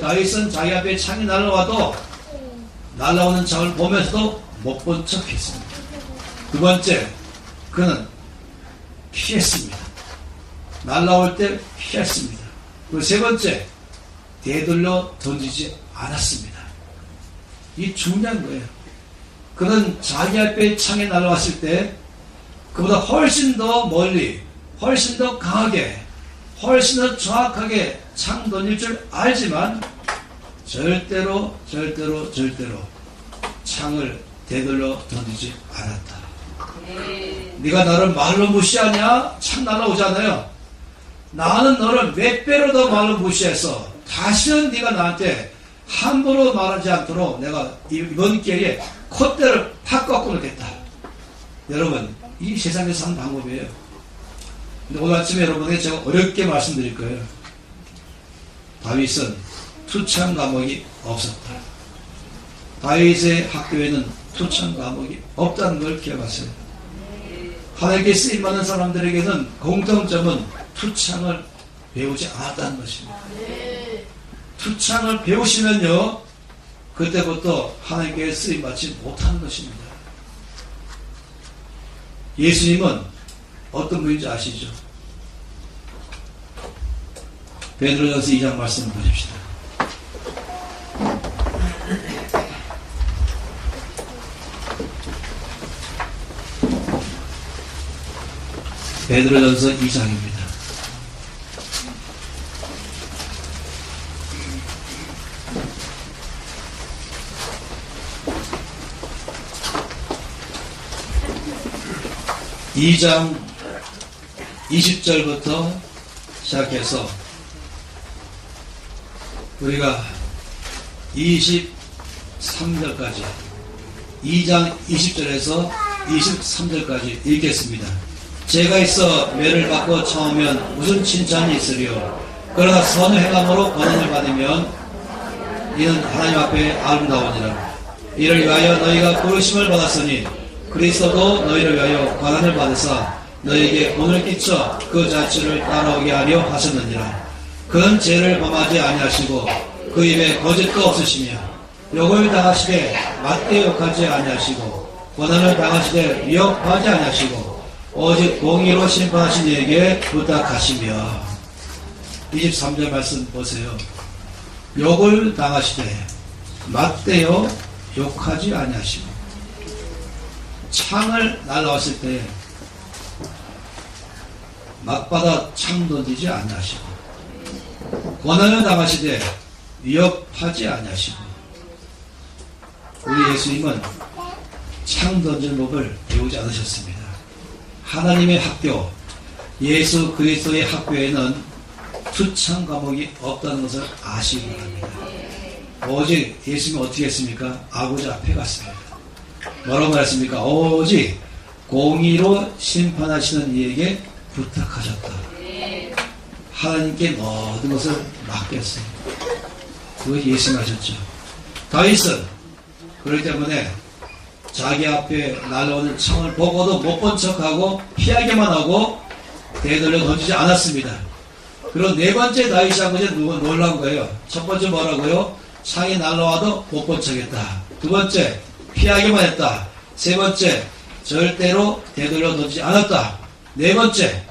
다윗은 자기 앞에 창이 날라와도, 날라오는 창을 보면서도 못 본 척 했습니다. 두 번째, 그는 피했습니다. 날라올 때 피했습니다. 그리고 세 번째, 되돌려 던지지 않았습니다. 이 중요한 거예요. 그는 자기 앞에 창에 날아왔을 때 그보다 훨씬 더 멀리, 훨씬 더 강하게, 훨씬 더 정확하게 창 던질 줄 알지만 절대로 창을 되돌려 던지지 않았다. 네가 나를 말로 무시하냐? 창 날아오잖아요. 나는 너를 몇 배로 더 말로 무시해서 다시는 네가 나한테 함부로 말하지 않도록 내가 이번 기회에 콧대를 팍 꺾어 놓겠다. 여러분, 이 세상에서 사는 방법이에요. 근데 오늘 아침에 여러분에게 제가 어렵게 말씀드릴 거예요. 다윗은 투창 과목이 없었다. 다윗의 학교에는 투창 과목이 없다는 걸 기억하세요. 하나님께 쓰임받는 사람들에게는 공통점은 투창을 배우지 않았다는 것입니다. 투창을 배우시면요, 그때부터 하나님께 쓰임받지 못하는 것입니다. 예수님은 어떤 분인지 아시죠? 베드로전서 2장 말씀을 보십시다. 베드로전서 2장입니다. 이 장 20절부터 시작해서 우리가 23절까지 2장 20절에서 23절까지 읽겠습니다. 죄가 있어 매를 받고 참으면 무슨 칭찬이 있으리요. 그러나 선을 행함으로 권한을 받으면 이는 하나님 앞에 아름다우니라. 이를 위하여 너희가 부르심을 받았으니 그리스도도 너희를 위하여 권한을 받으사 너희에게 본을 끼쳐 그 자취를 따라오게 하려 하셨느니라. 그는 죄를 범하지 아니하시고 그 입에 거짓도 없으시며 욕을 당하시되 맞게 욕하지 아니하시고 권한을 당하시되 위협하지 아니하시고 오직 공의로 심판하신 이에게 부탁하시며. 23절 말씀 보세요. 욕을 당하시되 맞대어 욕하지 아니하시고 창을 날라왔을 때 막받아 창 던지지 아니하시고 권한을 당하시되 위협하지 아니하시고. 우리 예수님은 창 던지는 법을 배우지 않으셨습니다. 하나님의 학교, 예수 그리스도의 학교에는 투창 과목이 없다는 것을 아시기 바랍니다. 오직 예수님이 어떻게 했습니까? 아버지 앞에 갔습니다. 뭐라고 말했습니까? 오직 공의로 심판하시는 이에게 부탁하셨다. 하나님께 모든 것을 맡겼어요. 그것이 예수님 하셨죠. 다윗은 그렇기 때문에 자기 앞에 날아오는 창을 보고도 못 본 척하고 피하기만 하고 되돌려 던지지 않았습니다. 그리고 네 번째 다윗이 한 것이 놀라운 거예요. 첫 번째 뭐라고요? 창이 날아와도 못 본 척했다. 두 번째 피하기만 했다. 세 번째 절대로 되돌려 던지지 않았다. 네 번째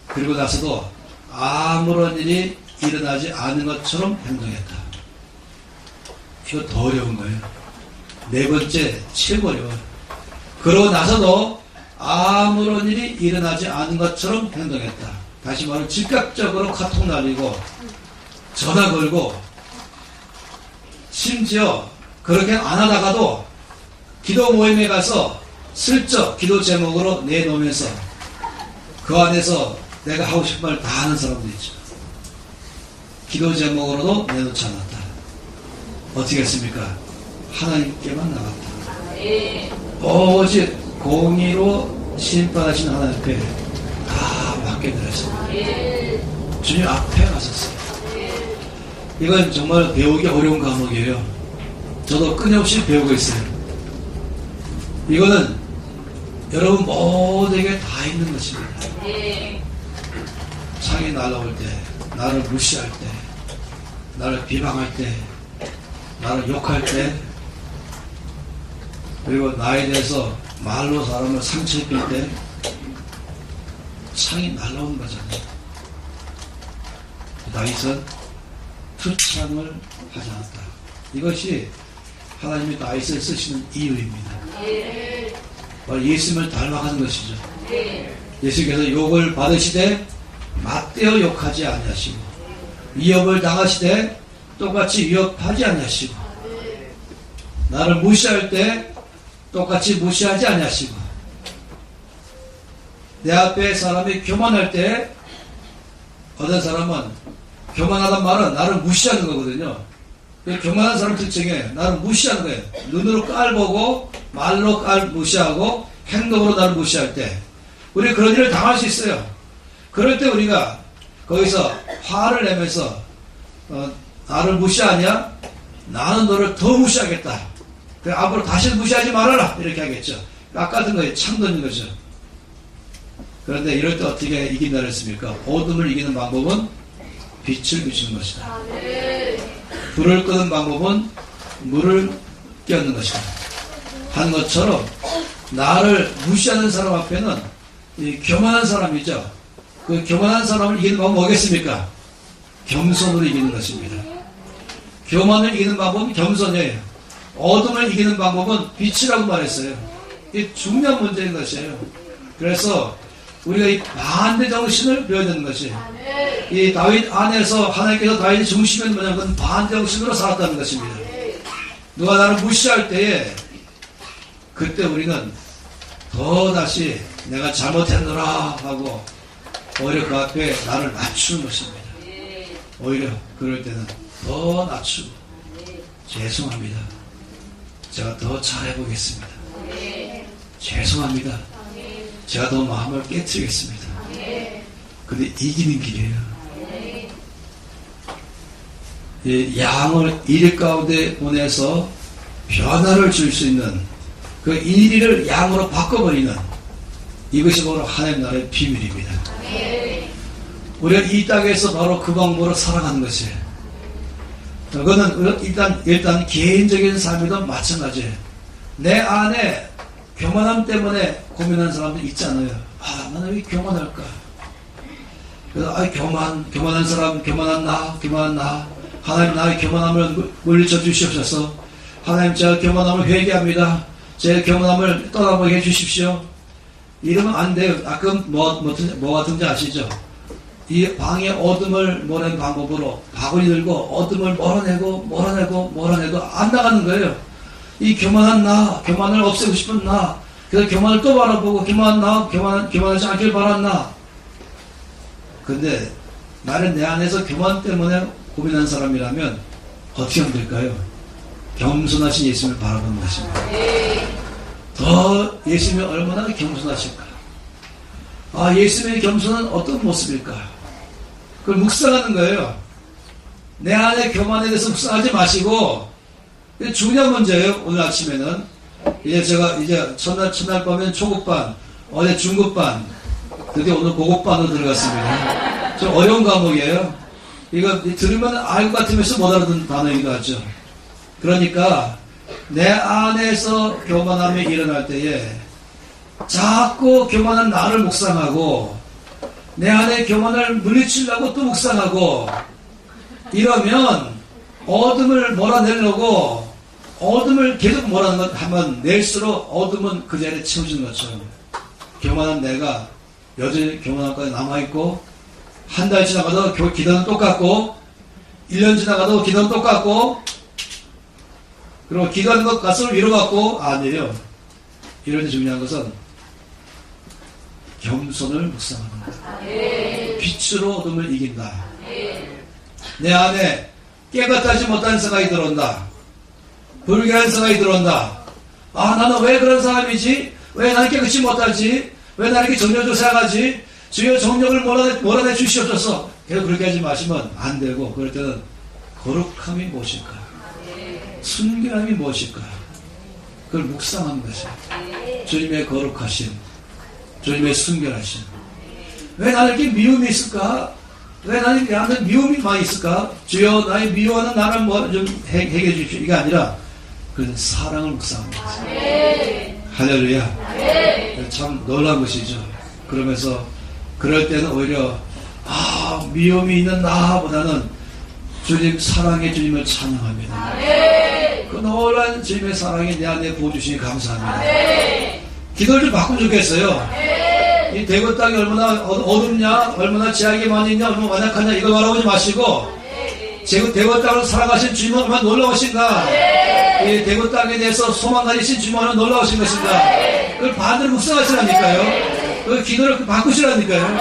그리고 나서도 아무런 일이 일어나지 않은 것처럼 행동했다. 이거 더 어려운 거예요. 네 번째 최고 어려워요. 그러고 나서도 아무런 일이 일어나지 않은 것처럼 행동했다. 다시 말하면 즉각적으로 카톡 날리고 전화 걸고 심지어 그렇게 안 하다가도 기도 모임에 가서 슬쩍 기도 제목으로 내놓으면서 그 안에서 내가 하고 싶은 말 다 하는 사람도 있죠. 기도 제목으로도 내놓지 않았다. 어떻게 했습니까? 하나님께만 나갔다. 오직 공의로 심판하신 하나님 앞에 다 맡겨드렸습니다. 주님 앞에 가셨어요. 이건 정말 배우기 어려운 과목이에요. 저도 끊임없이 배우고 있어요. 이거는 여러분 모두에게 다 있는 것입니다. 창이 날아올 때, 나를 무시할 때, 나를 비방할 때, 나를 욕할 때, 그리고 나에 대해서 말로 사람을 상처입힐 때 창이 날아오는 거잖아요. 다윗은 투창을 하지 않았다. 이것이 하나님이 다윗을 쓰시는 이유입니다. 바로 예수님을 닮아가는 것이죠. 예수께서 욕을 받으시되 맞대어 욕하지 아니하시고 위협을 당하시되 똑같이 위협하지 아니하시고 나를 무시할 때 똑같이 무시하지 아니하시고 내 앞에 사람이 교만할 때 어떤 사람은 교만하단 말은 나를 무시하는 거거든요. 교만한 사람 특징에 나를 무시하는 거예요. 눈으로 깔보고 말로 무시하고 행동으로 나를 무시할 때 우리 그런 일을 당할 수 있어요. 그럴 때 우리가 거기서 화를 내면서 나를 무시하냐? 나는 너를 더 무시하겠다. 앞으로 다시는 무시하지 말아라. 이렇게 하겠죠. 똑같은 거예요. 창 던진 거죠. 그런데 이럴 때 어떻게 이긴다 그랬습니까? 어둠을 이기는 방법은 빛을 비추는 것이다. 불을 끄는 방법은 물을 끼얹는 것이다. 하는 것처럼 나를 무시하는 사람 앞에는 이 교만한 사람이죠. 그 교만한 사람을 이기는 방법은 뭐겠습니까? 겸손으로 이기는 것입니다. 교만을 이기는 방법은 겸손이에요. 어둠을 이기는 방법은 빛이라고 말했어요. 이게 중요한 문제인 것이에요. 그래서 우리가 이 반대 정신을 배워야 되는 것이 이 다윗 안에서 하나님께서 다윗의 중심은 뭐냐면 그건 반대 정신으로 살았다는 것입니다. 누가 나를 무시할 때에 그때 우리는 더 다시 내가 잘못했노라 하고 오히려 그 앞에 나를 낮추는 것입니다. 오히려 그럴 때는 더 낮추고 죄송합니다. 제가 더 잘해보겠습니다. 죄송합니다. 제가 더 마음을 깨트리겠습니다. 근데 이기는 길이에요. 이 양을 일 가운데 보내서 변화를 줄 수 있는 그 일을 양으로 바꿔버리는 이것이 바로 하나님 나라의 비밀입니다. 우리가 이 땅에서 바로 그 방법으로 살아가는 것이에요. 그거는 일단 개인적인 삶에도 마찬가지예요. 내 안에 교만함 때문에 고민하는 사람들 있잖아요. 나는 왜 교만할까? 그래서 교만한 사람, 교만한 나. 하나님 나의 교만함을 물리쳐 주시옵소서. 하나님 제가 교만함을 회개합니다. 제 교만함을 떠나보게 해주십시오. 이러면 안 돼요. 가끔 뭐 같은지 아시죠? 이 방의 어둠을 몰아내는 방법으로 바구니 들고 어둠을 몰아내도 안 나가는 거예요. 이 교만한 나, 교만을 없애고 싶은 나, 그래서 교만을 또 바라보고 교만하지 않길 바랐나. 근데 나는 내 안에서 교만 때문에 고민한 사람이라면 어떻게 하면 될까요? 겸손하신 예수님을 바라보는 것입니다. 더 예수님이 얼마나 겸손하실까? 아, 예수님의 겸손은 어떤 모습일까? 그걸 묵상하는 거예요. 내 안에 교만에 대해서 묵상하지 마시고, 중요한 문제예요. 오늘 아침에는 이제 제가 첫날 밤에는 초급반, 어제 중급반, 드디어 오늘 고급반으로 들어갔습니다. 좀 어려운 과목이에요. 이거 들으면 알고 같으면서 못 알아듣는 단어이기도 하죠. 그러니까 내 안에서 교만함이 일어날 때에 자꾸 교만한 나를 묵상하고 내 안에 교만을 물리치려고 또 묵상하고 이러면 어둠을 몰아내려고 어둠을 계속 몰아내면 낼수록 어둠은 그 자리에 채워지는 것처럼 교만한 내가 여전히 교만함까지 남아있고 한 달 지나가도 기도는 똑같고 1년 지나가도 기도는 똑같고 그리고 기도하는 것 가슴을 위로받고 아니에요. 이럴 때 중요한 것은 겸손을 묵상하는 거다. 빛으로 어둠을 이긴다. 내 안에 깨끗하지 못한 생각이 들어온다. 불결한 생각이 들어온다. 아, 나는 왜 그런 사람이지? 왜 나는 깨끗이 못하지? 왜 나에게 정력을 생각하지? 주여 정력을 몰아내 주시옵소서. 계속 그렇게 하지 마시면 안 되고, 그럴 때는 거룩함이 무엇일까? 순결함이 무엇일까? 그걸 묵상하는 것이에요. 주님의 거룩하심, 주님의 순결하심. 왜 나에게 미움이 있을까? 왜 나는 미움이 많이 있을까? 주여 나의 미워하는 나를 좀 해결해 주십시오. 이게 아니라 그런 사랑을 묵상하는 것이에요. 할렐루야. 참 놀라운 것이죠. 그러면서 그럴 때는 오히려 미움이 있는 나보다는 주님 사랑의 주님을 찬양합니다. 그 놀라운 주님의 사랑이 내 안에 부어주시니 감사합니다. 기도를 좀 바꾸면 좋겠어요. 이 대구 땅이 얼마나 어둡냐, 얼마나 제약이 많이 있냐, 얼마나 완약하냐 이걸 바라보지 마시고 대구 땅을 살아가신 주님은 얼마나 놀라우신가, 이 대구 땅에 대해서 소망 가지신 주님은 얼마나 놀라우신 것인가, 그걸 반대로 묵상하시라니까요. 그 기도를 바꾸시라니까요.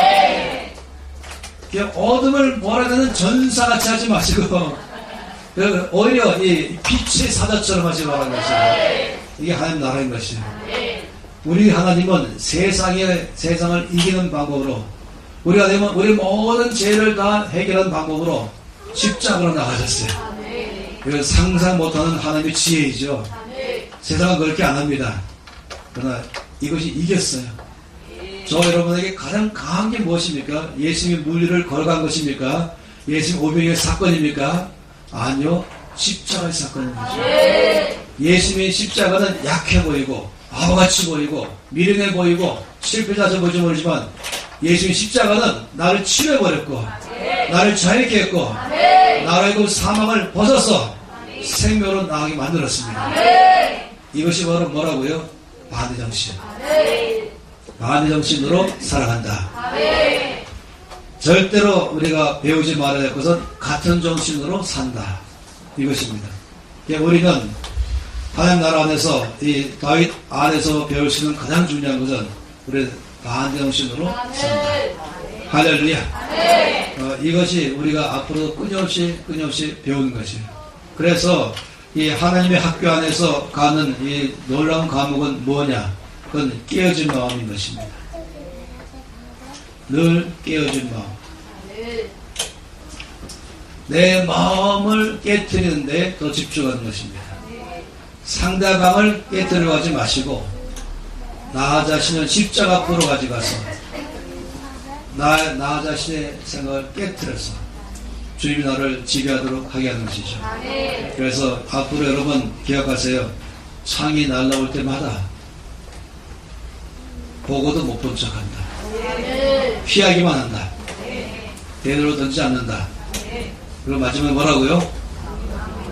어둠을 몰아내는 전사같이 하지 마시고 오히려 이 빛의 사자처럼 하시 바라는 것이에요. 이게 하나님 나라인 것이에요. 우리 하나님은 세상을 이기는 방법으로 우리 하나님은 우리 모든 죄를 다 해결하는 방법으로 십자가로 나가셨어요. 이건 상상 못하는 하나님의 지혜이죠. 세상은 그렇게 안 합니다. 그러나 이것이 이겼어요. 저 여러분에게 가장 강한 게 무엇입니까? 예수님이 물리를 걸어간 것입니까? 예수님 오병이의 사건입니까? 아니요, 십자가의 사건인 거죠. 예수님의 십자가는 약해 보이고 바보같이 보이고 미련해 보이고 실패자서 보이지 모르지만 예수님의 십자가는 나를 치료해버렸고 나를 자유케 했고 나를 사망을 벗어서 생명으로 나가게 만들었습니다. 이것이 바로 뭐라고요? 반대정신. 반대정신으로 살아간다. 절대로 우리가 배우지 말아야 할 것은 같은 정신으로 산다. 이것입니다. 우리는 하나님 나라 안에서 이 다윗 안에서 배울 수 있는 가장 중요한 것은 우리 반대정신으로 산다. 할렐루야. 이것이 우리가 앞으로 끊임없이 배우는 것이에요. 그래서 이 하나님의 학교 안에서 가는 이 놀라운 과목은 뭐냐? 그건 깨어진 마음인 것입니다. 늘 깨어진 마음. 내 마음을 깨트리는데 더 집중하는 것입니다. 상대방을 깨트리려 하지 마시고 나 자신을 십자가 앞으로 가져가서 나 자신의 생각을 깨트려서 주님이 나를 지배하도록 하게 하는 것이죠. 그래서 앞으로 여러분 기억하세요. 창이 날라올 때마다 보고도 못 본 척한다. 피하기만 한다. 대대로 던지지 않는다. 그리고 마지막에 뭐라고요?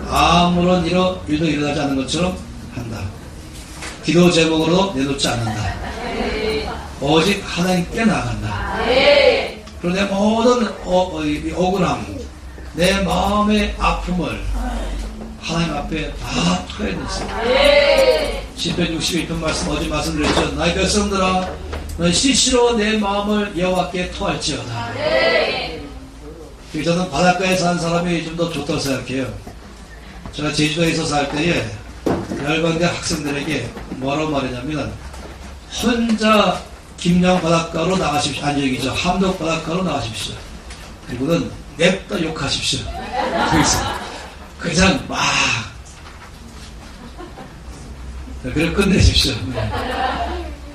아무런 일도 일어나지 않는 것처럼 한다. 기도 제목으로 내놓지 않는다. 오직 하나님께 나간다. 그리고 내 모든 억울함, 내 마음의 아픔을 하나님 앞에 다 토해냈어요. 시편 61편 말씀 어제 말씀드렸죠. 나의 백성들아 넌 시시로 내 마음을 여호와께 토할지어다. 저는 바닷가에 사는 사람이 좀 더 좋다고 생각해요. 제가 제주도에서 살 때에 열반대 학생들에게 뭐라고 말했냐면 혼자 김양 바닷가로 나가십시오. 아니 여기죠. 함덕 바닷가로 나가십시오. 그리고는 냅다 욕하십시오. 그래서 그냥 막 그걸 끝내십시오.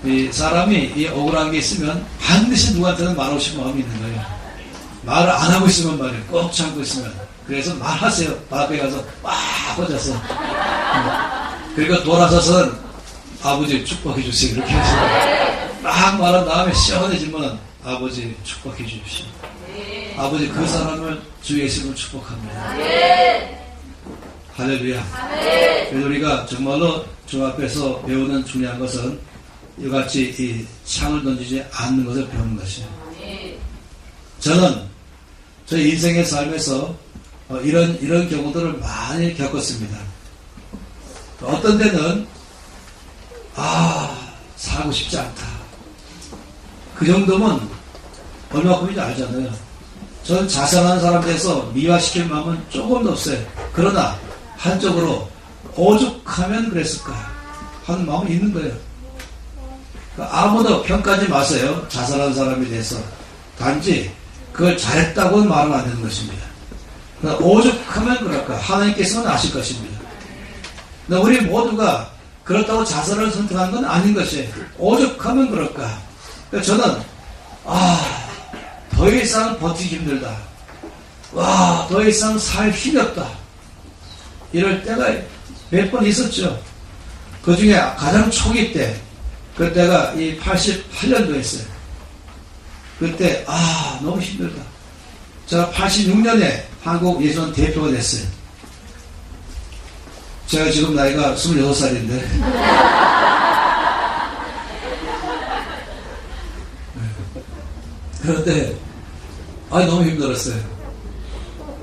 이 사람이 이 억울한 게 있으면 반드시 누구한테는 말하고 싶은 마음이 있는 거예요. 말을 안 하고 있으면 말이에요. 꼭 참고 있으면. 그래서 말하세요. 바닷가에 가서 막 혼자서. 그리고 돌아서서는 아버지 축복해 주세요. 이렇게 해서 막 말한 다음에 시원해지면 아버지 축복해 주십시오. 아버지 그 사람을 주의 이름으로 축복합니다. 할렐루야. 그래서 우리가 정말로 주 앞에서 배우는 중요한 것은 이같이 이 창을 던지지 않는 것을 배우는 것이에요. 저는 저 인생의 삶에서 이런 경우들을 많이 겪었습니다. 어떤 데는 살고 싶지 않다. 그 정도면 얼마큼인지 알잖아요. 저는 자살하는 사람들에서 미화시킬 마음은 조금도 없어요. 그러나 한쪽으로 오죽하면 그랬을까 하는 마음이 있는 거예요. 아무도 평가하지 마세요. 자살하는 사람에 대해서. 단지 그걸 잘했다고는 말은 안 되는 것입니다. 오죽하면 그럴까 하나님께서는 아실 것입니다. 우리 모두가 그렇다고 자살을 선택한 건 아닌 것이에요. 오죽하면 그럴까. 저는 더 이상 버티기 힘들다. 더 이상 살 힘이 없다. 이럴 때가 몇 번 있었죠. 그 중에 가장 초기 때, 그때가 이 88년도였어요. 그때, 너무 힘들다. 제가 86년에 한국 예선 대표가 됐어요. 제가 지금 나이가 26살인데. 그런데, 너무 힘들었어요.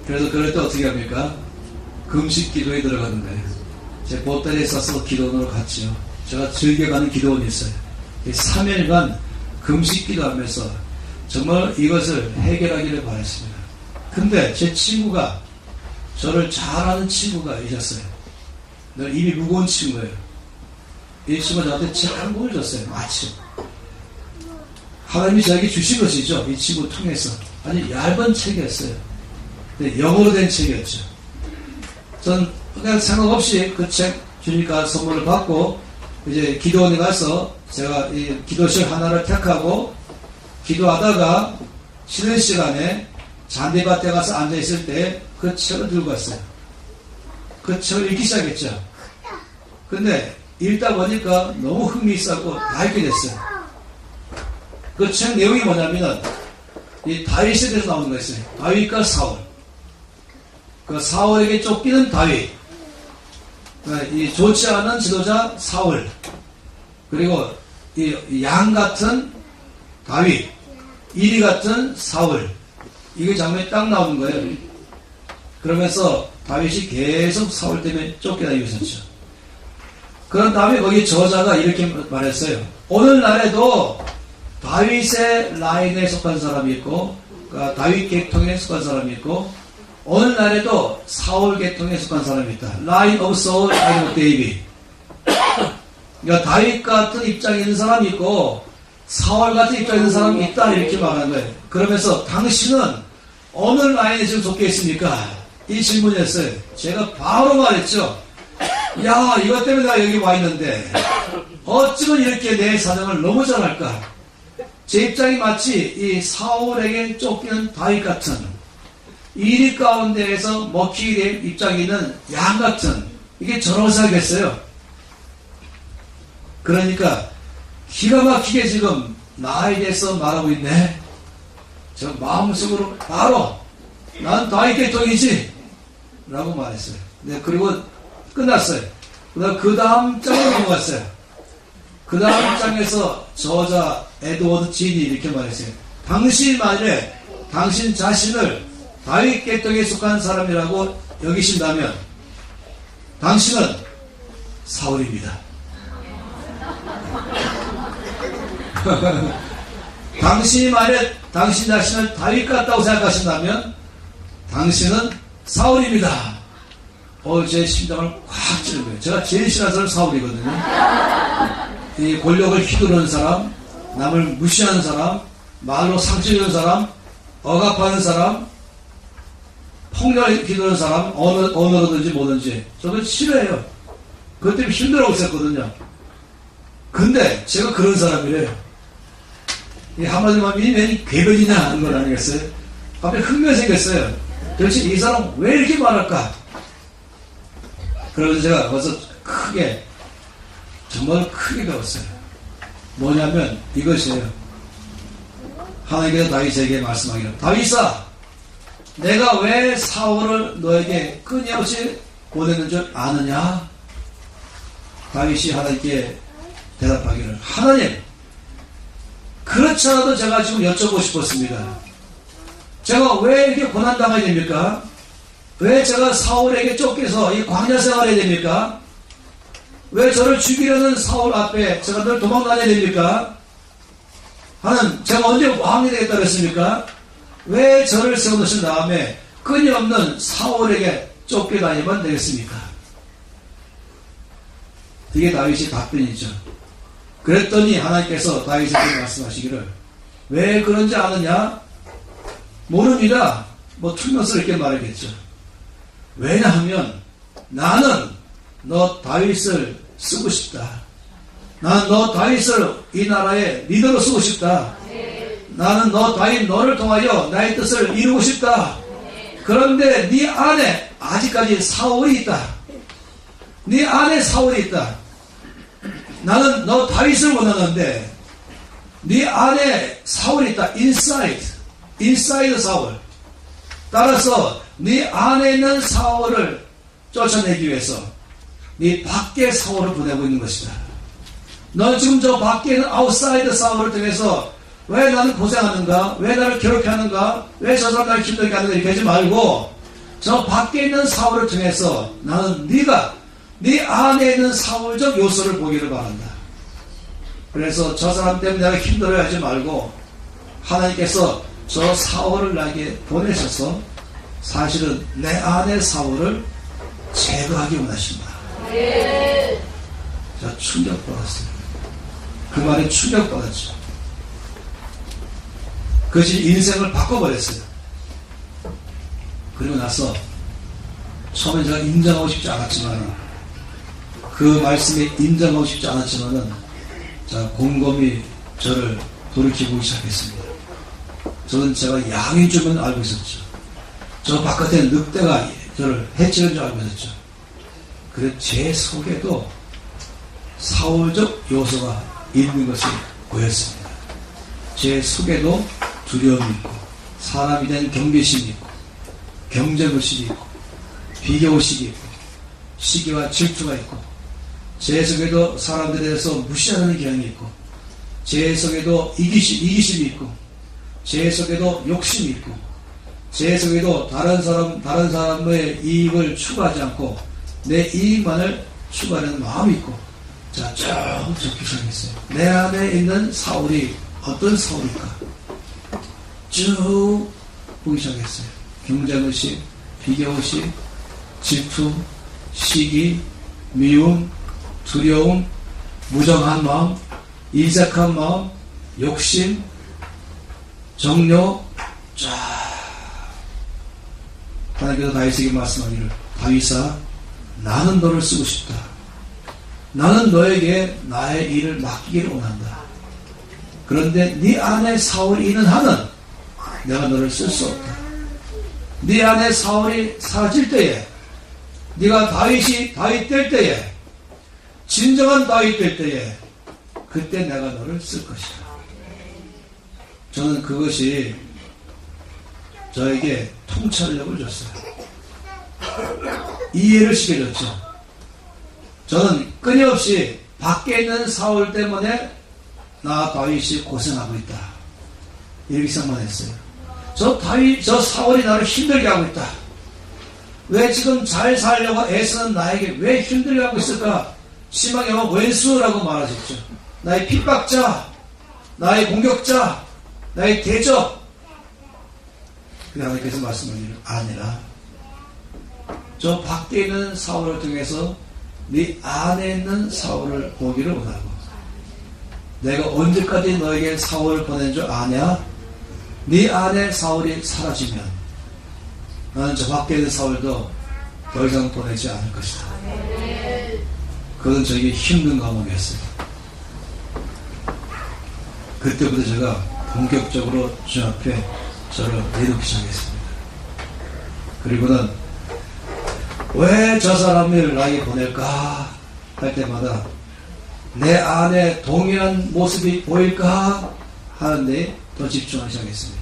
그래서 그럴 때 어떻게 합니까? 금식 기도에 들어가는 거예요. 제 보따리에 싸서 기도원으로 갔지요. 제가 즐겨가는 기도원이 있어요. 3일간 금식 기도하면서 정말 이것을 해결하기를 바랐습니다. 근데 제 친구가, 저를 잘 아는 친구가 있었어요. 입이 무거운 친구예요. 이 친구가 저한테 장군을 줬어요. 마침. 하나님이 저에게 주신 것이죠. 이 친구 통해서. 아주 얇은 책이었어요. 근데 영어로 된 책이었죠. 전 그냥 생각 없이 그 책 주니까 선물을 받고 이제 기도원에 가서 제가 이 기도실 하나를 택하고 기도하다가 쉬는 시간에 잔디밭에 가서 앉아있을 때 그 책을 들고 왔어요. 그 책을 읽기 시작했죠. 근데 읽다 보니까 너무 흥미있었고 다 읽게 됐어요. 그 책 내용이 뭐냐면은 이 다윗에 대해서 나오는 거였어요. 다윗과 사울. 그 사울에게 쫓기는 다윗. 이 좋지 않은 지도자 사울. 그리고 이 양 같은 다윗. 이리 같은 사울. 이게 장면이 딱 나오는 거예요. 그러면서 다윗이 계속 사울 때문에 쫓겨다니고 있었죠. 그런 다음에 거기 저자가 이렇게 말했어요. 오늘날에도 다윗의 라인에 속한 사람이 있고, 그러니까 다윗 계통에 속한 사람이 있고, 오늘날에도 사울 계통에 속한 사람이 있다. 라인 오브 사울, 라인 오브 데이빗. 그러니까 다윗 같은 입장에 있는 사람이 있고, 사울 같은 입장에 있는 사람이 있다. 이렇게 말하는 거예요. 그러면서 당신은 어느 라인에 지금 속해 있습니까? 이 질문이었어요. 제가 바로 말했죠. 야, 이것 때문에 내가 여기 와 있는데 어쩌면 이렇게 내 사정을 너무 잘 알까? 제 입장이 마치 이 사울에게 쫓기는 다윗 같은 이리 가운데에서 먹히게 된 입장이 있는 양 같은, 이게 저라고 생각했어요. 그러니까 기가 막히게 지금 나에 대해서 말하고 있네. 저 마음속으로 바로 난 다윗 계통이지 라고 말했어요. 네, 그리고 끝났어요. 그 다음 장으로 넘어갔어요. 그 다음 장에서 저자 에드워드 진이 이렇게 말했어요. 당신 만일에 당신 자신을 다윗 계통에 속한 사람이라고 여기신다면 당신은 사울입니다. 당신이 만약 당신 자신을 다윗 같다고 생각하신다면 당신은 사울입니다. 제 심장을 꽉 찌는 거예요. 제가 제일 싫어하는 사람은 사울이거든요. 이 권력을 휘두르는 사람, 남을 무시하는 사람, 말로 상처주는 사람, 억압하는 사람, 폭력을 휘두르는 사람, 언어로든지 뭐든지 저는 싫어해요. 그것 때문에 힘들어하고 있었거든요. 근데 제가 그런 사람이래요. 한마디로 하면 이 괴변이냐 하는 걸 아니겠어요? 갑자기 흥미가 생겼어요. 도대체 이 사람 왜 이렇게 말할까? 그래서 제가 거기서 크게, 정말 크게 배웠어요. 뭐냐면 이것이에요. 하나님께서 다윗에게 말씀하기를, 다윗아, 내가 왜 사울을 너에게 끊임없이 보내는 줄 아느냐? 다윗이 하나님께 대답하기를, 하나님, 그렇지 않아도 제가 지금 여쭤보고 싶었습니다. 제가 왜 이렇게 고난당해야 됩니까? 왜 제가 사울에게 쫓겨서 이 광야 생활해야 됩니까? 왜 저를 죽이려는 사울 앞에 제가 늘 도망다녀야 됩니까? 하는, 제가 언제 왕이 되겠다 그랬습니까? 왜 저를 세워놓으신 다음에 끊임없는 사울에게 쫓겨다니면 되겠습니까? 이게 다윗의 답변이죠. 그랬더니 하나님께서 다윗에게 말씀하시기를, 왜 그런지 아느냐? 모릅니다. 투명스럽게 말하겠죠. 왜냐하면 나는 너 다윗을 쓰고 싶다. 나는 너 다윗을 이 나라의 리더로 쓰고 싶다. 나는 너 다윗 너를 통하여 나의 뜻을 이루고 싶다. 그런데 네 안에 아직까지 사울이 있다. 네 안에 사울이 있다. 나는 너 다윗을 원하는데 네 안에 사울이 있다. inside 사울. 따라서 네 안에 있는 사울을 쫓아내기 위해서 네 밖에 사울을 보내고 있는 것이다. 넌 지금 저 밖에 있는 outside 사울을 통해서 왜 나는 고생하는가? 왜 나를 괴롭게 하는가? 왜 저 사람 나를 힘들게 하는가? 이렇게 하지 말고 저 밖에 있는 사울을 통해서 나는 네가 네 안에 있는 사울적 요소를 보기를 바란다. 그래서 저 사람 때문에 내가 힘들어야 하지 말고 하나님께서 저 사울을 나에게 보내셔서 사실은 내 안의 사울을 제거하기 원하신다. 제가 충격받았어요. 그 말에 충격받았죠. 그것이 인생을 바꿔버렸어요. 그리고 나서 처음에 제가 인정하고 싶지 않았지만 그 말씀에 인정하고 싶지 않았지만은 자 곰곰이 저를 돌이키고 시작했습니다. 저는 제가 양인 줄은 알고 있었죠. 저 바깥에 늑대가 저를 해치는 줄 알고 있었죠. 그래서 제 속에도 사울적 요소가 있는 것이 보였습니다. 제 속에도 두려움이 있고 사람에 대한 경계심이 있고 경쟁의식이 있고 비교의식이 있고 시기와 질투가 있고 제 속에도 사람들에 대해서 무시하는 경향이 있고 제 속에도 이기심이 있고 제 속에도 욕심이 있고 제 속에도 다른 사람의 이익을 추구하지 않고 내 이익만을 추구하는 마음이 있고 자, 쭉 적기 시작했어요. 내 안에 있는 사울이 어떤 사울일까? 쭉 보기 시작했어요. 경쟁의식, 비교의식, 질투, 시기, 미움, 두려움, 무정한 마음, 인색한 마음, 욕심, 정욕, 쫙. 하나님께서 다윗에게 말씀하기를, 다윗아, 나는 너를 쓰고 싶다. 나는 너에게 나의 일을 맡기기를 원한다. 그런데 네 안에 사울이 있는 한은 내가 너를 쓸 수 없다. 네 안에 사울이 사라질 때에, 네가 다윗 될 때에, 진정한 다윗 될 때에, 그때 내가 너를 쓸 것이다. 저는 그것이 저에게 통찰력을 줬어요. 이해를 시켜줬죠. 저는 끊임없이 밖에 있는 사울 때문에 나 다윗이 고생하고 있다. 이렇게 생각만 했어요. 저 사울이 나를 힘들게 하고 있다. 왜 지금 잘 살려고 애쓰는 나에게 왜 힘들게 하고 있을까? 심하게 하면 왼수라고 말하셨죠. 나의 핍박자, 나의 공격자, 나의 대적. 하나님께서 말씀하시는 아니라 저 밖에 있는 사울을 통해서 네 안에 있는 사울을 보기를 원하고, 내가 언제까지 너에게 사울을 보낸 줄 아냐? 네 안에 사울이 사라지면 나는 저 밖에 있는 사울도 더 이상 보내지 않을 것이다. 그건 저에게 힘든 과목이었어요. 그때부터 제가 본격적으로 주 앞에 저를 내놓기 시작했습니다. 그리고는 왜 저 사람을 나에게 보낼까 할 때마다 내 안에 동일한 모습이 보일까 하는데 더 집중하기 시작했습니다.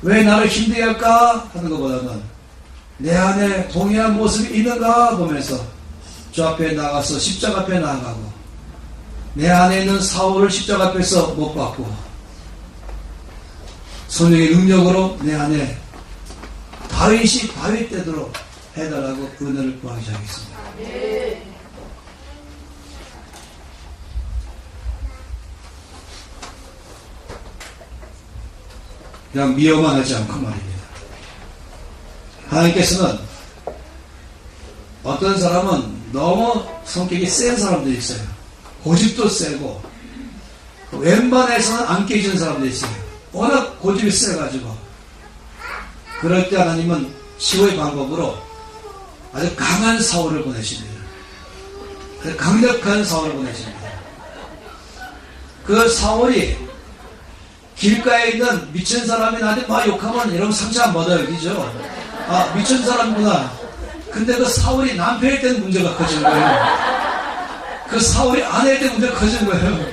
왜 나를 힘들게 할까 하는 것보다는 내 안에 동일한 모습이 있는가 보면서 주 앞에 나가서 십자가 앞에 나아가고, 내 안에 있는 사울을 십자가 앞에서 못 받고 성령의 능력으로 내 안에 다윗이 다윗되도록 해달라고 은혜를 구하기 시작했습니다. 그냥 미워만 하지 않고 말입니다. 하나님께서는 어떤 사람은 너무 성격이 센 사람들이 있어요. 고집도 세고 웬만해서는 안 깨지는 사람들이 있어요. 워낙 고집이 세가지고, 그럴 때 하나님은 치유의 방법으로 아주 강한 사울을 보내십니다. 강력한 사울을 보내십니다. 그 사울이 길가에 있는 미친 사람이 나한테 막 욕하면 여러분 상처 안 받아요, 그죠? 아, 미친 사람구나. 근데 그 사울이 남편일 때는 문제가 커지는 거예요. 그 사울이 아내일 때 문제가 커지는 거예요.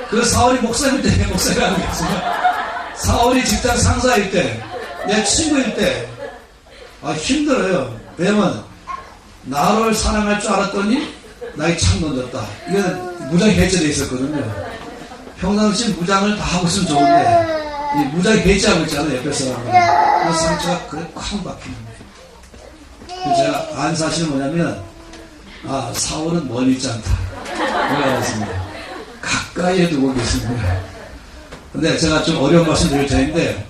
그 사울이 목사일 때 목사가 아니겠어요? 사울이 직장 상사일 때, 내 친구일 때, 아, 힘들어요. 왜냐면 나를 사랑할 줄 알았더니 나에게 창 던졌다. 이건 무장 해제되어 있었거든요. 평상시 무장을 다 하고 있으면 좋은데 이 무장 해제하고 있잖아요, 옆에 사람들. 그 상처가 그래 쾅 박히는 거예요. 제가 안 사실은 뭐냐면, 아, 사울은 멀리 있지 않다. 그걸 알았습니다. 가까이에 두고 계십니다. 근데 제가 좀 어려운 말씀 드릴 터인데,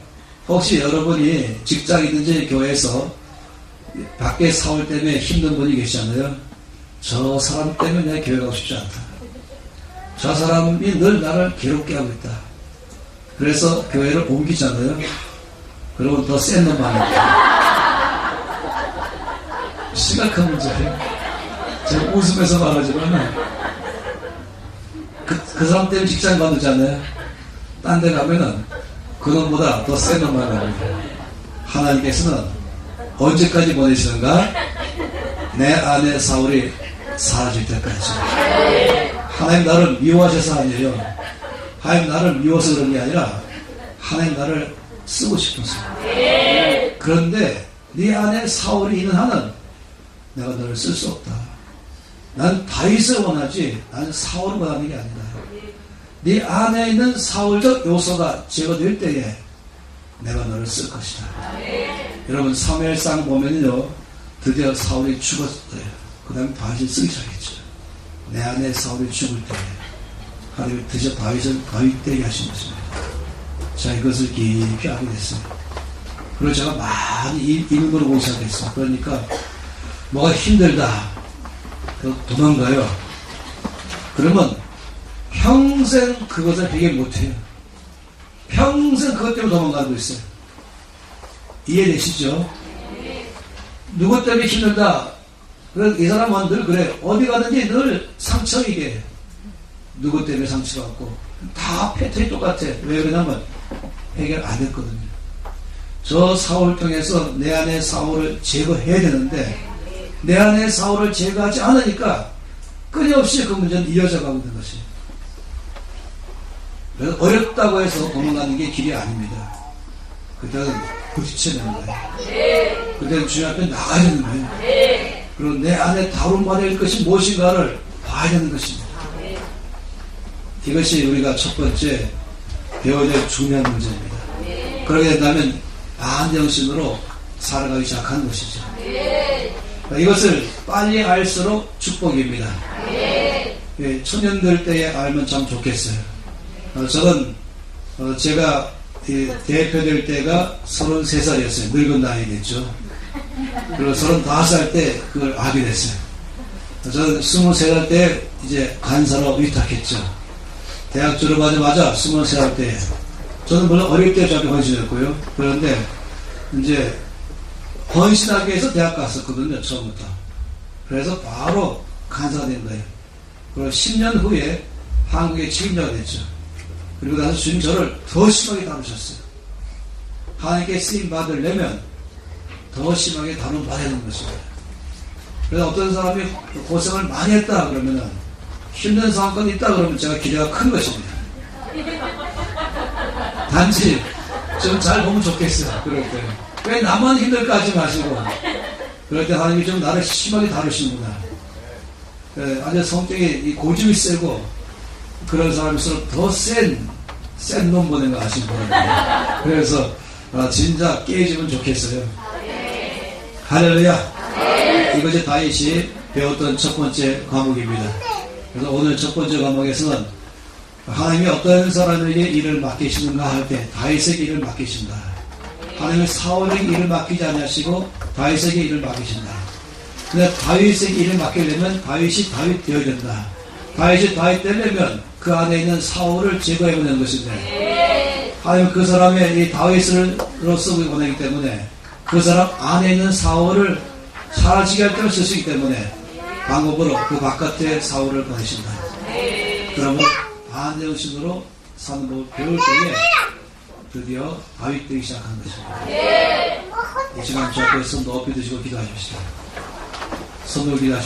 혹시 여러분이 직장이든지 교회에서 밖에 사울 때문에 힘든 분이 계시잖아요. 저 사람 때문에 내 교회 가고 싶지 않다. 저 사람이 늘 나를 괴롭게 하고 있다. 그래서 교회를 옮기잖아요. 그러면 더 센 놈 많으니까. 심각한 문제예요. 제가 웃으면서 말하지만 그 사람 때문에 직장 관두잖아요. 딴 데 가면은 그놈보다 더 센 놈 많아요. 하나님께서는 언제까지 보내시는가? 내 안에 사울이 사라질 때까지. 하나님 나를 미워하셔서 아니에요. 하나님 나를 미워서 그런 게 아니라 하나님 나를 쓰고 싶어서. 그런데 네 안에 사울이 있는 한은 내가 너를 쓸 수 없다. 난 다윗을 원하지 나는 사울을 원하는 게 아니다. 네 안에 있는 사울적 요소가 제거될 때에 내가 너를 쓸 것이다. 여러분 사무엘상 보면요, 드디어 사울이 죽었어요. 그 다음에 다윗을 쓰기 시작했죠. 내 안에 사울이 죽을 때 하나님이 드디어 다윗을 다윗되게 하신 것입니다. 자, 이것을 깊이 알게 됐습니다. 그리고 제가 많이 읽어보러 보기 시작했어요. 그러니까 뭐가 힘들다 도망가요. 그러면 평생 그것을 해결 못해요. 평생 그것 때문에 도망가고 있어요. 이해되시죠? 누구 때문에 힘들다. 그래서 이 사람은 늘 그래. 어디 가든지 늘 상처이게. 누구 때문에 상처받고. 다 패턴이 똑같아. 왜 그러냐면 해결 안 했거든요. 저 사울을 통해서 내 안에 사울을 제거해야 되는데 내 안에 사울을 제거하지 않으니까 끊임없이 그 문제는 이어져 가고 있는 것이에요. 그래서 어렵다고 해서 도망가는 게 길이 아닙니다. 그때는 부딪혀야 되는 거예요. 그때는 주님 앞에 나가야 되는 거예요. 그리고 내 안에 다룬받아야 할 것이 무엇인가를 봐야 되는 것입니다. 이것이 우리가 첫 번째 배워야 될 중요한 문제입니다. 그러게 된다면 안정신으로 살아가기 시작하는 것이죠. 이것을 빨리 알수록 축복입니다. 예, 청년들 때에 알면 참 좋겠어요. 저는 제가 대표될 때가 33살이었어요. 늙은 나이겠죠. 그리고 35살 때 그걸 알게 됐어요. 저는 23살 때 이제 간사로 위탁했죠. 대학 졸업하자마자 23살 때 저는 물론 어릴 때 저기 헌신했고요. 그런데 이제 헌신하기 위해서 대학 갔었거든요. 처음부터. 그래서 바로 간사가 된 거예요. 그리고 10년 후에 한국의 책임자가 됐죠. 그리고 나서 주님 저를 더 심하게 다루셨어요. 하나님께 쓰임 받으려면 더 심하게 다루면 받아야 되는 것입니다. 그래서 어떤 사람이 고생을 많이 했다 그러면은 힘든 상황까지 있다 그러면 제가 기대가 큰 것입니다. 단지 좀 잘 보면 좋겠어요. 그럴 때. 왜 나만 힘들까 하지 마시고 그럴 때 하나님이 좀 나를 심하게 다루시는구나. 아주 성격이 고집이 세고 그런 사람일수록 더 센 놈 보낸 거 아시는 거예요. 그래서 진짜 깨지면 좋겠어요. 할렐루야. 이것이 다윗이 배웠던 첫 번째 과목입니다. 그래서 오늘 첫 번째 과목에서는 하나님이 어떤 사람에게 일을 맡기시는가 할 때 다윗에게 일을 맡기신다. 하나님은 사울에게 일을 맡기지 않으시고 다윗에게 일을 맡기신다. 근데 다윗에게 일을 맡기려면 다윗이 다윗 되어야 된다. 다윗이 다윗 되려면 그 안에 있는 사울을 제거해보는 것인데 하나님은 그 사람의 이 다윗으로 쓰고 보내기 때문에 그 사람 안에 있는 사울을 사라지게 할 때를 쓸 수 있기 때문에 방법으로 그 바깥에 사울을 보내신다. 그러면 반정신으로 사는 법을 배울 때에 드디어 다윗 되기 시작한 것입니다. 이 시간 주 앞에 손 높이 드시고 기도하십시오. 손 높이 기도하십시오.